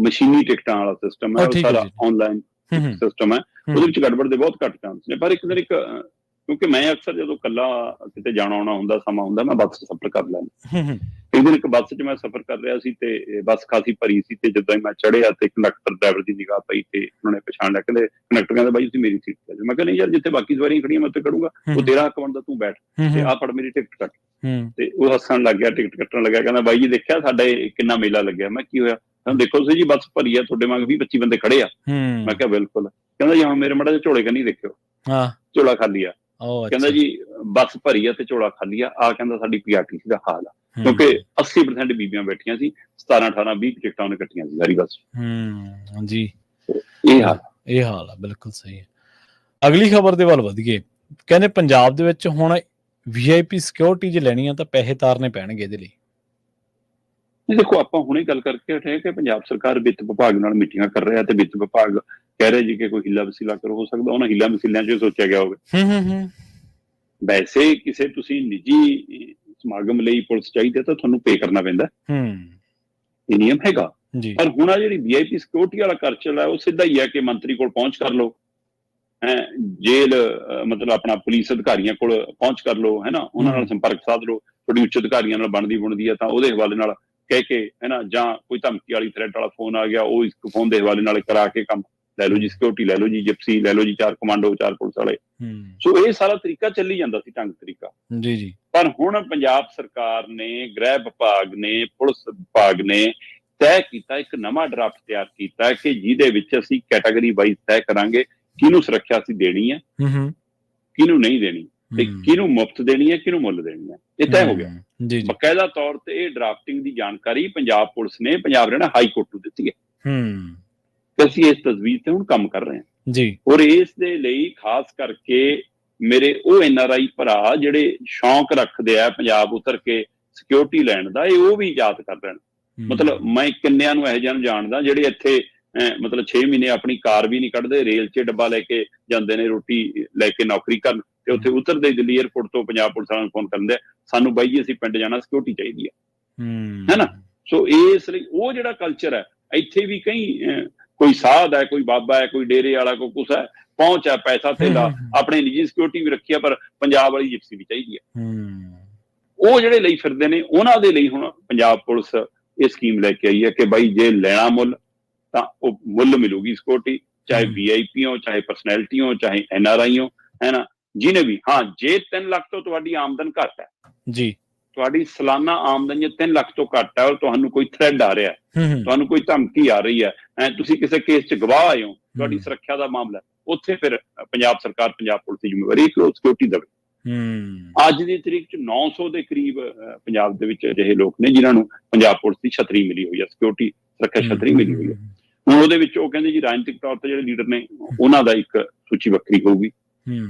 [SPEAKER 2] ਮਸ਼ੀਨੀ ਟਿਕਟਾਂ ਵਾਲਾ ਸਿਸਟਮ ਹੈ, ਉਹ ਸਾਰਾ ਆਨਲਾਈਨ ਸਿਸਟਮ ਹੈ, ਉਹਦੇ ਵਿੱਚ ਗੜਬੜ ਦੇ ਬਹੁਤ ਘੱਟ ਚਾਂਸ ਨੇ। ਪਰ ਇੱਕ ਦਿਨ ਕਿਉਂਕਿ ਮੈਂ ਅਕਸਰ ਜਦੋਂ ਇਕੱਲਾ ਕਿਤੇ ਜਾਣਾ ਆਉਣਾ ਹੁੰਦਾ, ਸਮਾਂ ਹੁੰਦਾ, ਮੈਂ ਬੱਸ ਸਫ਼ਰ ਕਰ ਲੈਂਦਾ। ਇੱਕ ਦਿਨ ਇੱਕ ਬੱਸ 'ਚ ਮੈਂ ਸਫ਼ਰ ਕਰ ਰਿਹਾ ਸੀ ਤੇ ਬੱਸ ਕਾਫੀ ਭਰੀ ਸੀ, ਤੇ ਜਦੋਂ ਮੈਂ ਚੜ੍ਹਿਆ ਤੇ ਕੰਡਕਟਰ ਡਰਾਈਵਰ ਦੀ ਨਿਗਾਹ ਪਈ ਤੇ ਉਹਨਾਂ ਨੇ ਪਛਾਣ ਲਿਆ। ਕਹਿੰਦੇ, ਕੰਡਕਟਰ ਕਹਿੰਦਾ ਬਾਈ ਤੁਸੀਂ ਮੇਰੀ ਸੀਟ ਤੇ ਜਾਓ। ਮੈਂ ਕਿਹਾ ਨਹੀਂ ਯਾਰ, ਜਿੱਥੇ ਬਾਕੀ ਸਵਾਰੀਆਂ ਖੜੀਆਂ ਮੈਂ ਉੱਥੇ ਖੜੂੰਗਾ, ਉਹ ਤੇਰਾ ਹੱਕ ਬਣਦਾ, ਤੂੰ ਬੈਠ ਤੇ ਆਹ ਫੜ ਮੇਰੀ ਟਿਕਟ ਕੱਟ। ਤੇ ਉਹ ਹੱਸਣ ਲੱਗ ਗਿਆ, ਟਿਕਟ ਕੱਟਣ ਲੱਗਿਆ, ਕਹਿੰਦਾ ਬਾਈ ਜੀ ਦੇਖਿਆ ਸਾਡੇ ਕਿੰਨਾ ਮੇਲਾ ਲੱਗਿਆ। ਮੈਂ ਕੀ ਹੋਇਆ? ਦੇਖੋ ਤੁਸੀਂ ਜੀ ਬੱਸ ਭਰੀ ਆ, ਤੁਹਾਡੇ ਵਾਂਗ 20-25 ਬੰਦੇ ਖੜੇ ਆ। ਮੈਂ ਕਿਹਾ ਬਿਲਕੁਲ। ਕਹਿੰਦਾ ਜੀ ਹਾਂ ਮੇਰੇ ਮਾੜਾ ਜਿਹਾ ਝੋਲੇ ਕੰਨੀ ਦੇਖਿਓ, ਝੋਲਾ ਖਾਲੀ ਆ। ਕਹਿੰਦਾ ਜੀ ਬੱਸ ਭਰੀ ਆ ਤੇ ਝੋਲਾ ਖਾਲੀ ਆ। ਕਹਿੰਦਾ ਸਾਡੀ PRTC ਦਾ ਹਾਲ ਆ, ਕਿਉਂਕਿ 80% ਬੀਬੀਆਂ ਬੈਠੀਆਂ ਸੀ, 17 18 20 ਟਿਕਟਾਂ ਉਹਨੇ ਕੱਟੀਆਂ ਸੀ ਸਾਰੀ ਬੱਸ।
[SPEAKER 1] ਜੀ
[SPEAKER 2] ਇਹ
[SPEAKER 1] ਹਾਲ ਆ, ਬਿਲਕੁਲ ਸਹੀ ਹੈ। ਅਗਲੀ ਖਬਰ ਦੇ ਵੱਲ ਵਧੀਏ। ਕਹਿੰਦੇ ਪੰਜਾਬ ਦੇ ਵਿੱਚ ਹੁਣ VIP ਸਿਕਿਉਰਿਟੀ ਜੇ ਲੈਣੀ ਆ ਤਾਂ ਪੈਸੇ ਤਾਰਨੇ ਪੈਣਗੇ ਇਹਦੇ ਲਈ।
[SPEAKER 2] ਦੇਖੋ, ਆਪਾਂ ਹੁਣੇ ਗੱਲ ਕਰਕੇ ਹਟੇ ਕਿ ਪੰਜਾਬ ਸਰਕਾਰ ਵਿੱਤ ਵਿਭਾਗ ਨਾਲ ਮੀਟਿੰਗਾਂ ਕਰ ਰਿਹਾ ਤੇ ਵਿੱਤ ਵਿਭਾਗ ਕਹਿ ਰਿਹਾ ਜੀ ਕਿ ਕੋਈ ਹਿੱਲਾ ਵਸੀਲਾ ਕਰੋ। ਹੋ ਸਕਦਾ ਉਹਨਾਂ ਹਿੱਲਾ ਵਸੀਲਿਆਂ 'ਚ ਸੋਚਿਆ ਗਿਆ ਹੋਵੇ। ਵੈਸੇ ਕਿਸੇ ਤੁਸੀਂ ਨਿੱਜੀ ਸਮਾਗਮ ਲਈ ਪੁਲਿਸ ਚਾਹੀਦੀ ਤਾਂ ਤੁਹਾਨੂੰ ਪੇ ਕਰਨਾ ਪੈਂਦਾ, ਇਹ ਨਿਯਮ ਹੈਗਾ। ਪਰ ਹੁਣ ਆ ਜਿਹੜੀ VIP ਸਿਕਿਉਰਿਟੀ ਵਾਲਾ ਖਰਚਾ ਹੈ ਉਹ ਸਿੱਧਾ ਹੀ ਹੈ ਕਿ ਮੰਤਰੀ ਕੋਲ ਪਹੁੰਚ ਕਰ ਲਓ, ਜੇਲ੍ਹ ਮਤਲਬ ਆਪਣਾ ਪੁਲਿਸ ਅਧਿਕਾਰੀਆਂ ਕੋਲ ਪਹੁੰਚ ਕਰ ਲਓ, ਹੈ ਨਾ, ਉਹਨਾਂ ਨਾਲ ਸੰਪਰਕ ਸਾਧ ਲਓ। ਤੁਹਾਡੀ ਉੱਚ ਅਧਿਕਾਰੀਆਂ ਨਾਲ ਬਣਦੀ ਆ ਤਾਂ ਉਹਦੇ ਹਵਾਲੇ ਨਾਲ ਕਹਿ ਕੇ, ਹੈ ਨਾ, ਜਾਂ ਕੋਈ ਧਮਕੀ ਵਾਲੀ ਥ੍ਰੈਟ ਵਾਲਾ ਫੋਨ ਆ ਗਿਆ, ਉਹ ਇੱਕ ਫੋਨ ਦੇ ਹਵਾਲੇ ਨਾਲ ਕਰਾ ਕੇ ਕੰਮ ਲੈ ਲਓ ਜੀ, ਸਿਕਿਉਰਿਟੀ ਲੈ ਲਓ ਜੀ, ਜਿਪਸੀ ਲੈ ਲਓ ਜੀ, 4 ਕਮਾਂਡੋ 4 ਪੁਲਿਸ ਵਾਲੇ। ਸੋ ਇਹ ਸਾਰਾ ਤਰੀਕਾ ਚੱਲੀ ਜਾਂਦਾ ਸੀ, ਢੰਗ ਤਰੀਕਾ। ਪਰ ਹੁਣ ਪੰਜਾਬ ਸਰਕਾਰ ਨੇ, ਗ੍ਰਹਿ ਵਿਭਾਗ ਨੇ, ਪੁਲਿਸ ਵਿਭਾਗ ਨੇ ਤੈਅ ਕੀਤਾ, ਇੱਕ ਨਵਾਂ ਡਰਾਫਟ ਤਿਆਰ ਕੀਤਾ ਕਿ ਜਿਹਦੇ ਵਿੱਚ ਅਸੀਂ ਕੈਟਾਗਰੀ ਵਾਈਜ਼ ਤੈਅ ਕਰਾਂਗੇ ਕਿਹਨੂੰ ਸੁਰੱਖਿਆ ਅਸੀਂ ਦੇਣੀ ਹੈ, ਕਿਹਨੂੰ ਨਹੀਂ ਦੇਣੀ, ਤੇ ਕਿਹਨੂੰ ਮੁਫਤ ਦੇਣੀ ਹੈ, ਕਿਹਨੂੰ ਮੁੱਲ ਦੇਣੀ ਹੈ। ਇਹ ਤੈਅ ਹੋ ਗਿਆ ਬਕਾਇਦਾ ਤੌਰ ਤੇ। ਇਹ ਡਰਾਫਟਿੰਗ ਦੀ ਜਾਣਕਾਰੀ ਪੰਜਾਬ ਪੁਲਿਸ ਨੇ ਪੰਜਾਬ ਹਰਿਆਣਾ ਹਾਈ ਕੋਰਟ ਨੂੰ ਦਿੱਤੀ ਹੈ ਤੇ ਅਸੀਂ ਇਸ ਤਜਵੀਜ਼ ਤੇ ਹੁਣ ਕੰਮ ਕਰ ਰਹੇ ਹਾਂ ਜੀ। ਔਰ ਇਸ ਦੇ ਲਈ ਖਾਸ ਕਰਕੇ ਮੇਰੇ ਉਹ NRI ਭਰਾ ਜਿਹੜੇ ਸ਼ੌਂਕ ਰੱਖਦੇ ਆ ਪੰਜਾਬ ਉਤਰ ਕੇ ਸਿਕਿਉਰਿਟੀ ਲੈਣ ਦਾ, ਇਹ ਉਹ ਵੀ ਯਾਦ ਕਰ ਲੈਣ। ਮਤਲਬ ਮੈਂ ਕਿੰਨਿਆਂ ਨੂੰ ਇਹੋ ਜਿਹਾ ਨੂੰ ਜਾਣਦਾ ਜਿਹੜੇ ਇੱਥੇ ਮਤਲਬ 6 ਮਹੀਨੇ ਆਪਣੀ ਕਾਰ ਵੀ ਨਹੀਂ ਕੱਢਦੇ, ਰੇਲ 'ਚ ਡੱਬਾ ਲੈ ਕੇ ਜਾਂਦੇ ਨੇ ਰੋਟੀ ਲੈ ਕੇ ਨੌਕਰੀ ਕਰਨ, ਤੇ ਉੱਥੇ ਉਤਰਦੇ ਦਿੱਲੀ ਏਅਰਪੋਰਟ ਤੋਂ ਪੰਜਾਬ ਪੁਲਿਸ ਵਾਲਿਆਂ ਨੂੰ ਫੋਨ ਕਰਦੇ, ਸਾਨੂੰ ਬਾਈ ਜੀ ਅਸੀਂ ਪਿੰਡ ਜਾਣਾ, ਸਿਕਿਉਰਿਟੀ ਚਾਹੀਦੀ ਹੈ ਨਾ। ਸੋ ਇਸ ਲਈ ਉਹ ਜਿਹੜਾ ਕਲਚਰ ਹੈ ਇੱਥੇ ਵੀ ਕਈ, ਕੋਈ ਸਾਧ ਹੈ, ਕੋਈ ਬਾਬਾ ਹੈ, ਕੋਈ ਡੇਰੇ ਵਾਲਾ, ਕੋਈ ਕੁਛ ਹੈ, ਪਹੁੰਚ ਹੈ, ਪੈਸਾ ਧੇਲਾ, ਆਪਣੇ ਨਿੱਜੀ ਸਿਕਿਉਰਿਟੀ ਵੀ ਰੱਖੀ ਆ, ਪਰ ਪੰਜਾਬ ਵਾਲੀ ਜਿਪਸੀ ਵੀ ਚਾਹੀਦੀ ਹੈ। ਉਹ ਜਿਹੜੇ ਲਈ ਫਿਰਦੇ ਨੇ ਉਹਨਾਂ ਦੇ ਲਈ ਹੁਣ ਪੰਜਾਬ ਪੁਲਿਸ ਇਹ ਸਕੀਮ ਲੈ ਕੇ ਆਈ ਹੈ ਕਿ ਬਾਈ ਜੇ ਲੈਣਾ ਮੁੱਲ ਤਾਂ ਉਹ ਮੁੱਲ ਮਿਲੂਗੀ ਸਿਕਿਉਰਿਟੀ, ਚਾਹੇ VIP ਹੋ, ਚਾਹੇ ਪਰਸਨੈਲਿਟੀ ਹੋ, ਚਾਹੇ NRI ਹੋ, ਹੈ ਨਾ, ਜਿਹਨੇ ਵੀ। ਹਾਂ, ਜੇ 3 ਲੱਖ ਤੋਂ ਤੁਹਾਡੀ ਆਮਦਨ ਘੱਟ ਹੈ ਜੀ, ਤੁਹਾਡੀ ਸਾਲਾਨਾ ਆਮਦਨ ਜੇ 3 ਲੱਖ ਤੋਂ ਘੱਟ ਹੈ ਔਰ ਤੁਹਾਨੂੰ ਕੋਈ ਥ੍ਰੈਡ ਆ ਰਿਹਾ, ਤੁਹਾਨੂੰ ਕੋਈ ਧਮਕੀ ਆ ਰਹੀ ਹੈ, ਤੁਸੀਂ ਕਿਸੇ ਕੇਸ 'ਚ ਗਵਾਹ ਆਏ ਹੋ, ਤੁਹਾਡੀ ਸੁਰੱਖਿਆ ਦਾ ਮਾਮਲਾ, ਉੱਥੇ ਫਿਰ ਪੰਜਾਬ ਸਰਕਾਰ, ਪੰਜਾਬ ਪੁਲਿਸ ਦੀ ਜ਼ਿੰਮੇਵਾਰੀ ਸਿਕਿਉਰਿਟੀ ਦੇਵੇ। ਅੱਜ ਦੀ ਤਰੀਕ 'ਚ 900 ਦੇ ਕਰੀਬ ਪੰਜਾਬ ਦੇ ਵਿੱਚ ਅਜਿਹੇ ਲੋਕ ਨੇ ਜਿਨ੍ਹਾਂ ਨੂੰ ਪੰਜਾਬ ਪੁਲਿਸ ਦੀ ਛਤਰੀ ਮਿਲੀ ਹੋਈ ਹੈ, ਸਿਕਿਉਰਿਟੀ ਸੁਰੱਖਿਆ ਛਤਰੀ ਮਿਲੀ ਹੋਈ ਹੈ। ਹੁਣ ਉਹਦੇ ਵਿੱਚ ਉਹ ਕਹਿੰਦੇ ਜੀ ਰਾਜਨੀਤਿਕ ਤੌਰ ਤੇ ਜਿਹੜੇ ਲੀਡਰ ਨੇ ਉਹਨਾਂ ਦਾ ਇੱਕ ਸੂਚੀ ਵੱਖਰੀ ਹੋਊਗੀ,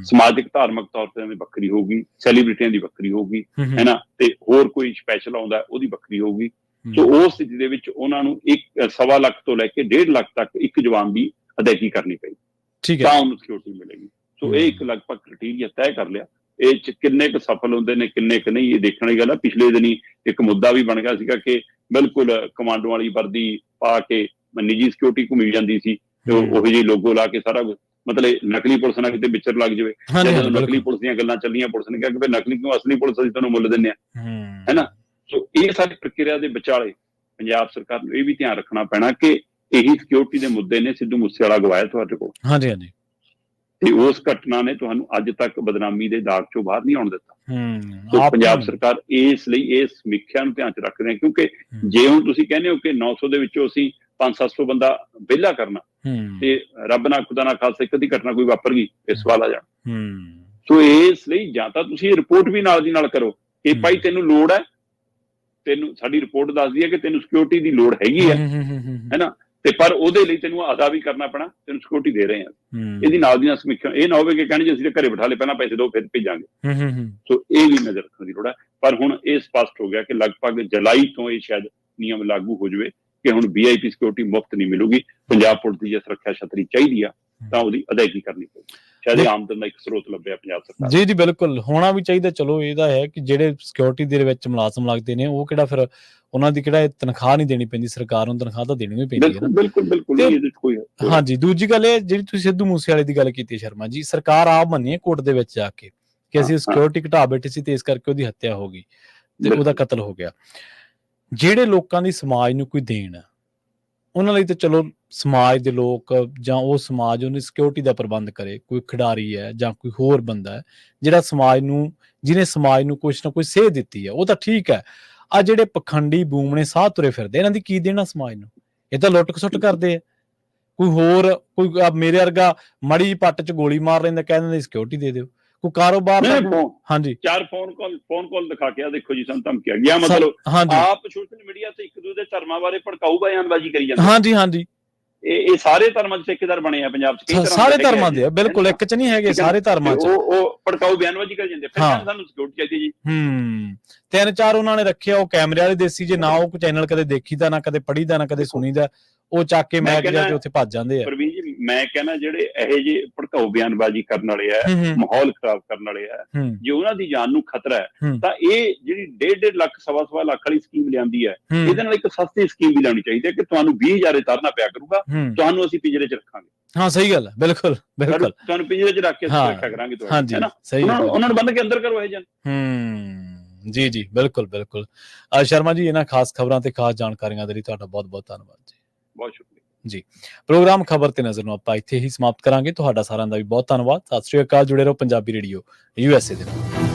[SPEAKER 2] ਸਮਾਜਿਕ ਧਾਰਮਿਕ ਤੌਰ ਤੇ ਵੱਖਰੀ ਹੋਊਗੀ, ਸੈਲੀਬ੍ਰਿਟੀਆਂ ਦੀ ਵੱਖਰੀ ਹੋਊਗੀ, ਹੈ ਨਾ, ਤੇ ਹੋਰ ਕੋਈ ਸਪੈਸ਼ਲ ਆਉਂਦਾ ਉਹਦੀ ਵੱਖਰੀ ਹੋਊਗੀ। ਸੋ ਉਸ ਸਥਿਤੀ ਦੇ ਵਿੱਚ ਉਹਨਾਂ ਨੂੰ 1.25 ਲੱਖ ਤੋਂ ਲੈ ਕੇ 1.5 ਲੱਖ ਤੱਕ ਇੱਕ ਜਵਾਨ ਦੀ ਅਦਾਇਗੀ ਕਰਨੀ ਪਏਗੀ ਤਾਂ ਉਹਨੂੰ ਸਿਕਿਉਰਿਟੀ ਮਿਲੇਗੀ। ਸੋ ਇਹ ਇੱਕ ਲਗਭਗ ਕ੍ਰਾਈਟੇਰੀਆ ਤੈਅ ਕਰ ਲਿਆ। ਇਹ 'ਚ ਕਿੰਨੇ ਕੁ ਸਫਲ ਹੁੰਦੇ ਨੇ, ਕਿੰਨੇ ਕੁ ਨਹੀਂ, ਇਹ ਦੇਖਣ ਵਾਲੀ ਗੱਲ ਆ। ਪਿਛਲੇ ਦਿਨੀ ਇੱਕ ਮੁੱਦਾ ਵੀ ਬਣ ਗਿਆ ਸੀਗਾ ਕਿ ਬਿਲਕੁਲ ਕਮਾਂਡੋ ਵਾਲੀ ਵਰਦੀ ਪਾ ਕੇ ਨਿੱਜੀ ਸਿਕਿਉਰਿਟੀ ਘੁੰਮੀ ਜਾਂਦੀ ਸੀ, ਤੇ ਉਹੋ ਜਿਹੀ ਲੋਗੋ ਲਾ ਕੇ ਸਾਰਾ ਕੁਝ, ਮਤਲਬ ਨਕਲੀ ਪੁਲਿਸ ਨਾਲ ਕਿਤੇ ਵਿਚਰ ਲੱਗ ਜਾਵੇ। ਜਦੋਂ ਨਕਲੀ ਪੁਲਿਸ ਦੀਆਂ ਗੱਲਾਂ ਚੱਲੀਆਂ, ਪੁਲਿਸ ਨੇ ਕਿਹਾ ਕਿ ਨਕਲੀ ਕਿਉਂ, ਅਸਲੀ ਪੁਲਿਸ ਅਸੀਂ ਤੁਹਾਨੂੰ ਮੁੱਲ ਦਿੰਦੇ ਹਾਂ, ਹੈ ਨਾ। ਸੋ ਇਹ ਸਾਰੀ ਪ੍ਰਕਿਰਿਆ ਦੇ ਵਿਚਾਲੇ ਪੰਜਾਬ ਸਰਕਾਰ ਨੂੰ ਇਹ ਵੀ ਧਿਆਨ ਰੱਖਣਾ ਪੈਣਾ ਕਿ ਇਹੀ ਸਿਕਿਉਰਿਟੀ ਦੇ ਮੁੱਦੇ ਨੇ ਸਿੱਧੂ ਮੂਸੇਵਾਲਾ ਗਵਾਇਆ ਤੁਹਾਡੇ ਕੋਲ। ਤੇ ਉਸ ਘਟਨਾ ਨੇ ਤੁਹਾਨੂੰ ਅੱਜ ਤੱਕ ਬਦਨਾਮੀ ਦੇ ਦਾਗ ਚੋਂ ਬਾਹਰ ਨਹੀਂ ਆਉਣ ਦਿੱਤਾ। ਸੋ
[SPEAKER 1] ਆਪ
[SPEAKER 2] ਪੰਜਾਬ ਸਰਕਾਰ ਇਸ ਲਈ ਇਸ ਸਮੀਖਿਆ ਨੂੰ ਧਿਆਨ ਚ ਰੱਖਦੇ ਹੈ, ਕਿਉਂਕਿ ਜੇ ਹੁਣ ਤੁਸੀਂ ਕਹਿੰਦੇ ਹੋ ਕਿ 900 ਦੇ ਵਿੱਚੋਂ ਅਸੀਂ 500-700 ਬੰਦਾ ਵਿਹਲਾ ਕਰਨਾ, ਤੇ ਰੱਬ ਨਾ ਖੁਦਾ ਨਾ ਖਾਲਸਾ ਇੱਕ ਅੱਧੀ ਘਟਨਾ ਕੋਈ ਵਾਪਰ ਗਈ, ਫਿਰ ਸਵਾਲ ਆ ਜਾਣਾ। ਸੋ ਇਸ ਲਈ ਜਾਂ ਤਾਂ ਤੁਸੀਂ ਰਿਪੋਰਟ ਵੀ ਨਾਲ ਦੀ ਨਾਲ ਕਰੋ ਕਿ ਭਾਈ ਤੈਨੂੰ ਲੋੜ ਹੈ, ਤੈਨੂੰ ਸਾਡੀ ਰਿਪੋਰਟ ਦੱਸਦੀ ਹੈ ਕਿ ਤੈਨੂੰ ਸਿਕਿਉਰਿਟੀ ਦੀ ਲੋੜ ਹੈਗੀ ਹੈ ਨਾ, ਤੇ ਪਰ ਉਹਦੇ ਲਈ ਤੈਨੂੰ ਅਦਾ ਵੀ ਕਰਨਾ ਪੈਣਾ, ਤੈਨੂੰ ਸਿਕਿਉਰਿਟੀ ਦੇ ਰਹੇ ਹਾਂ। ਇਹਦੀ ਨਾਲ ਦੀ ਨਾਲ ਸਮੀਖਿਆ, ਇਹ ਨਾ ਹੋਵੇ ਕਿ ਕਹਿਣ ਜੀ ਅਸੀਂ ਘਰੇ ਬਿਠਾ ਲਏ, ਪਹਿਲਾਂ ਪੈਸੇ ਦਿਓ ਫਿਰ ਭੇਜਾਂਗੇ। ਸੋ ਇਹ ਵੀ ਨਜ਼ਰ ਰੱਖਣ ਦੀ ਲੋੜ ਹੈ। ਪਰ ਹੁਣ ਇਹ ਸਪਸ਼ਟ ਹੋ ਗਿਆ ਕਿ ਲਗਭਗ ਜੁਲਾਈ ਤੋਂ ਇਹ ਸ਼ਾਇਦ ਨਿਯਮ ਲਾਗੂ ਹੋ ਜਾਵੇ ਕਿ ਹੁਣ VIP ਸਿਕਿਉਰਿਟੀ ਮੁਫਤ ਨਹੀਂ ਮਿਲੂਗੀ। ਪੰਜਾਬ ਪੁਲਿਸ ਦੀ ਜੇ ਸੁਰੱਖਿਆ ਛਤਰੀ ਚਾਹੀਦੀ ਆ ਤਾਂ ਉਹਦੀ ਅਦਾਇਗੀ ਕਰਨੀ ਪਊਗੀ। ਸ਼ਾਇਦ ਇਹ ਆਮਦਨ ਦਾ ਇੱਕ ਸਰੋਤ ਲੱਭਿਆ ਪੰਜਾਬ ਸਰਕਾਰ।
[SPEAKER 1] ਜੀ ਬਿਲਕੁਲ ਹੋਣਾ ਵੀ ਚਾਹੀਦਾ। ਚਲੋ ਇਹਦਾ ਹੈ ਕਿ ਜਿਹੜੇ ਸਿਕਿਉਰਿਟੀ ਦੇ ਵਿੱਚ ਮੁਲਾਜ਼ਮ ਲੱਗਦੇ ਨੇ ਉਹ ਕਿਹੜਾ ਫਿਰ ਉਹਨਾਂ ਦੀ ਕਿਹੜਾ ਤਨਖਾਹ ਨਹੀਂ ਦੇਣੀ ਪੈਂਦੀ, ਸਰਕਾਰ ਨੂੰ ਤਨਖਾਹ ਤਾਂ ਦੇਣੀ ਵੀ ਪੈਂਦੀ ਹੈ ਨਾ।
[SPEAKER 2] ਬਿਲਕੁਲ।
[SPEAKER 1] ਹਾਂਜੀ, ਦੂਜੀ ਗੱਲ ਇਹ ਜਿਹੜੀ ਤੁਸੀਂ ਸਿੱਧੂ ਮੂਸੇਵਾਲੇ ਦੀ ਗੱਲ ਕੀਤੀ ਸ਼ਰਮਾ ਜੀ, ਸਰਕਾਰ ਆਪ ਮੰਨੀ ਕੋਰਟ ਦੇ ਵਿੱਚ ਜਾ ਕੇ ਕਿ ਅਸੀਂ ਸਿਕਿਉਰਿਟੀ ਘਟਾ ਬੈਠੇ ਸੀ ਤੇ ਇਸ ਕਰਕੇ ਉਹਦੀ ਹੱਤਿਆ ਹੋ ਗਈ ਤੇ ਉਹਦਾ ਕਤਲ ਹੋ ਗਿਆ। ਜਿਹੜੇ ਲੋਕਾਂ ਦੀ ਸਮਾਜ ਨੂੰ ਕੋਈ ਦੇਣ ਆ ਉਹਨਾਂ ਲਈ ਤਾਂ ਚਲੋ ਸਮਾਜ ਦੇ ਲੋਕ ਜਾਂ ਉਹ ਸਮਾਜ ਉਹਨੂੰ ਸਿਕਿਉਰਿਟੀ ਦਾ ਪ੍ਰਬੰਧ ਕਰੇ, ਕੋਈ ਖਿਡਾਰੀ ਹੈ ਜਾਂ ਕੋਈ ਹੋਰ ਬੰਦਾ ਹੈ ਜਿਹੜਾ ਸਮਾਜ ਨੂੰ, ਜਿਹਨੇ ਸਮਾਜ ਨੂੰ ਕੁਛ ਨਾ ਕੋਈ ਸੇਧ ਦਿੱਤੀ ਹੈ, ਉਹ ਤਾਂ ਠੀਕ ਹੈ। ਆ ਜਿਹੜੇ ਪਖੰਡੀ ਬੂਮਣੇ ਸਾਹ ਤੁਰੇ ਫਿਰਦੇ, ਇਹਨਾਂ ਦੀ ਕੀ ਦੇਣਾ ਸਮਾਜ ਨੂੰ? ਇਹ ਤਾਂ ਲੁੱਟ ਖਸੁੱਟ ਕਰਦੇ ਆ। ਕੋਈ ਹੋਰ ਕੋਈ ਮੇਰੇ ਵਰਗਾ ਮਾੜੀ ਜਿਹੀ ਪੱਟ ਚ ਗੋਲੀ ਮਾਰ ਲੈਂਦਾ, ਕਹਿ ਦਿੰਦੇ ਸਿਕਿਉਰਿਟੀ ਦੇ ਦਿਓ। ਕੋਈ ਕਾਰੋਬਾਰ ਹਾਂਜੀ
[SPEAKER 2] 4 ਫੋਨ ਕਾਲ ਦਿਖਾ ਕੇ ਆ ਦੇਖੋ ਜੀ ਸਾਨੂੰ ਧਮਕੀਆ ਗਿਆ, ਮਤਲਬ ਆਪ ਸੋਸ਼ਲ ਮੀਡੀਆ ਤੇ ਇੱਕ ਦੂਜੇ ਦੇ ਧਰਮਾਂ ਬਾਰੇ ਭੜਕਾਊ ਬਿਆਨਬਾਜ਼ੀ ਕਰੀ ਜਾਂਦੇ। ਹਾਂਜੀ ਇਹ ਸਾਰੇ ਧਰਮਾਂ ਦੇ ਠੇਕੇਦਾਰ ਬਣੇ ਆ ਪੰਜਾਬ ਚ,
[SPEAKER 1] ਸਾਰੇ ਧਰਮਾਂ ਦੇ ਆ, ਬਿਲਕੁਲ ਇੱਕ ਚ ਨਹੀਂ ਹੈਗੇ, ਸਾਰੇ ਧਰਮਾਂ ਚ
[SPEAKER 2] ਉਹ ਭੜਕਾਊ ਬਿਆਨਬਾਜ਼ੀ ਕਰੀ ਜਾਂਦੇ। ਫਿਰ ਸਾਨੂੰ ਸਿਕਿਉਰਿਟੀ ਚਾਹੀਦੀ ਜੀ।
[SPEAKER 1] 3-4 ਉਹਨਾਂ ਨੇ ਰੱਖਿਆ, ਉਹ ਕੈਮਰੇ ਵਾਲੇ ਦੇਸੀ, ਜੇ ਨਾ ਉਹ ਚੈਨਲ ਕਦੇ ਦੇਖੀਦਾ, ਨਾ ਕਦੇ ਪੜੀਦਾ, ਨਾ ਕਦੇ ਸੁਣੀਦਾ, ਉਹ ਚੱਕ ਕੇ ਮੈਚ ਜਾ ਕੇ ਉੱਥੇ ਭੱਜ ਜਾਂਦੇ ਆ।
[SPEAKER 2] ਪ੍ਰਵੀਨ ਜੀ ਮੈਂ ਕਹਿੰਦਾ ਜਿਹੜੇ ਇਹੋ ਜਿਹੇ ਭੜਕਾਊ ਬਿਆਨਬਾਜ਼ੀ ਕਰਨ ਵਾਲੇ ਆ, ਮਾਹੌਲ ਖਰਾਬ ਕਰਨ ਵਾਲੇ ਆ, ਜੇ ਉਹਨਾਂ ਦੀ ਜਾਨ ਨੂੰ ਖਤਰਾ ਹੈ ਤਾਂ ਇਹ ਜਿਹੜੀ 1.5 ਲੱਖ 1.25 ਲੱਖ ਵਾਲੀ ਸਕੀਮ ਲਿਆਂਦੀ ਹੈ, ਇਹਦੇ ਨਾਲ ਇੱਕ ਸਸਤੀ ਸਕੀਮ ਵੀ ਲਾਉਣੀ ਚਾਹੀਦੀ ਹੈ ਕਿ ਤੁਹਾਨੂੰ 20,000 ਉਤਾਰਨਾ ਪਿਆ ਕਰੂਗਾ, ਤੁਹਾਨੂੰ ਅਸੀਂ ਪਿੰਜਰੇ ਚ ਰੱਖਾਂਗੇ।
[SPEAKER 1] ਹਾਂ ਸਹੀ ਗੱਲ ਹੈ, ਬਿਲਕੁਲ
[SPEAKER 2] ਤੁਹਾਨੂੰ ਪਿੰਜਰੇ ਚ ਰੱਖ ਕੇ ਰੱਖਿਆ ਕਰਾਂਗੇ ਤੁਹਾਡੇ, ਹੈ ਨਾ। ਉਹਨਾਂ ਨੂੰ ਬੰਨ ਕੇ ਅੰਦਰ ਕਰੋ ਇਹ ਜਨ।
[SPEAKER 1] ਜੀ ਬਿਲਕੁਲ। ਸ਼ਰਮਾ ਜੀ, ਇਹਨਾਂ ਖਾਸ ਖਬਰਾਂ ਤੇ ਖਾਸ ਜਾਣਕਾਰੀਆਂ ਦੇ ਲਈ ਤੁਹਾਡਾ ਬਹੁਤ ਬਹੁਤ ਧੰਨਵਾਦ ਜੀ।
[SPEAKER 2] ਬਹੁਤ ਸ਼ੁਕਰੀਆ
[SPEAKER 1] ਜੀ। ਪ੍ਰੋਗਰਾਮ ਖਬਰ ਤੇ ਨਜ਼ਰ ਨੂੰ ਆਪਾਂ ਇੱਥੇ ਹੀ ਸਮਾਪਤ ਕਰਾਂਗੇ। ਤੁਹਾਡਾ ਸਾਰਿਆਂ ਦਾ ਵੀ ਬਹੁਤ ਧੰਨਵਾਦ। ਸਤਿ ਸ਼੍ਰੀ ਅਕਾਲ। ਜੁੜੇ ਰਹੋ ਪੰਜਾਬੀ ਰੇਡੀਓ USA ਦੇ ਨਾਲ।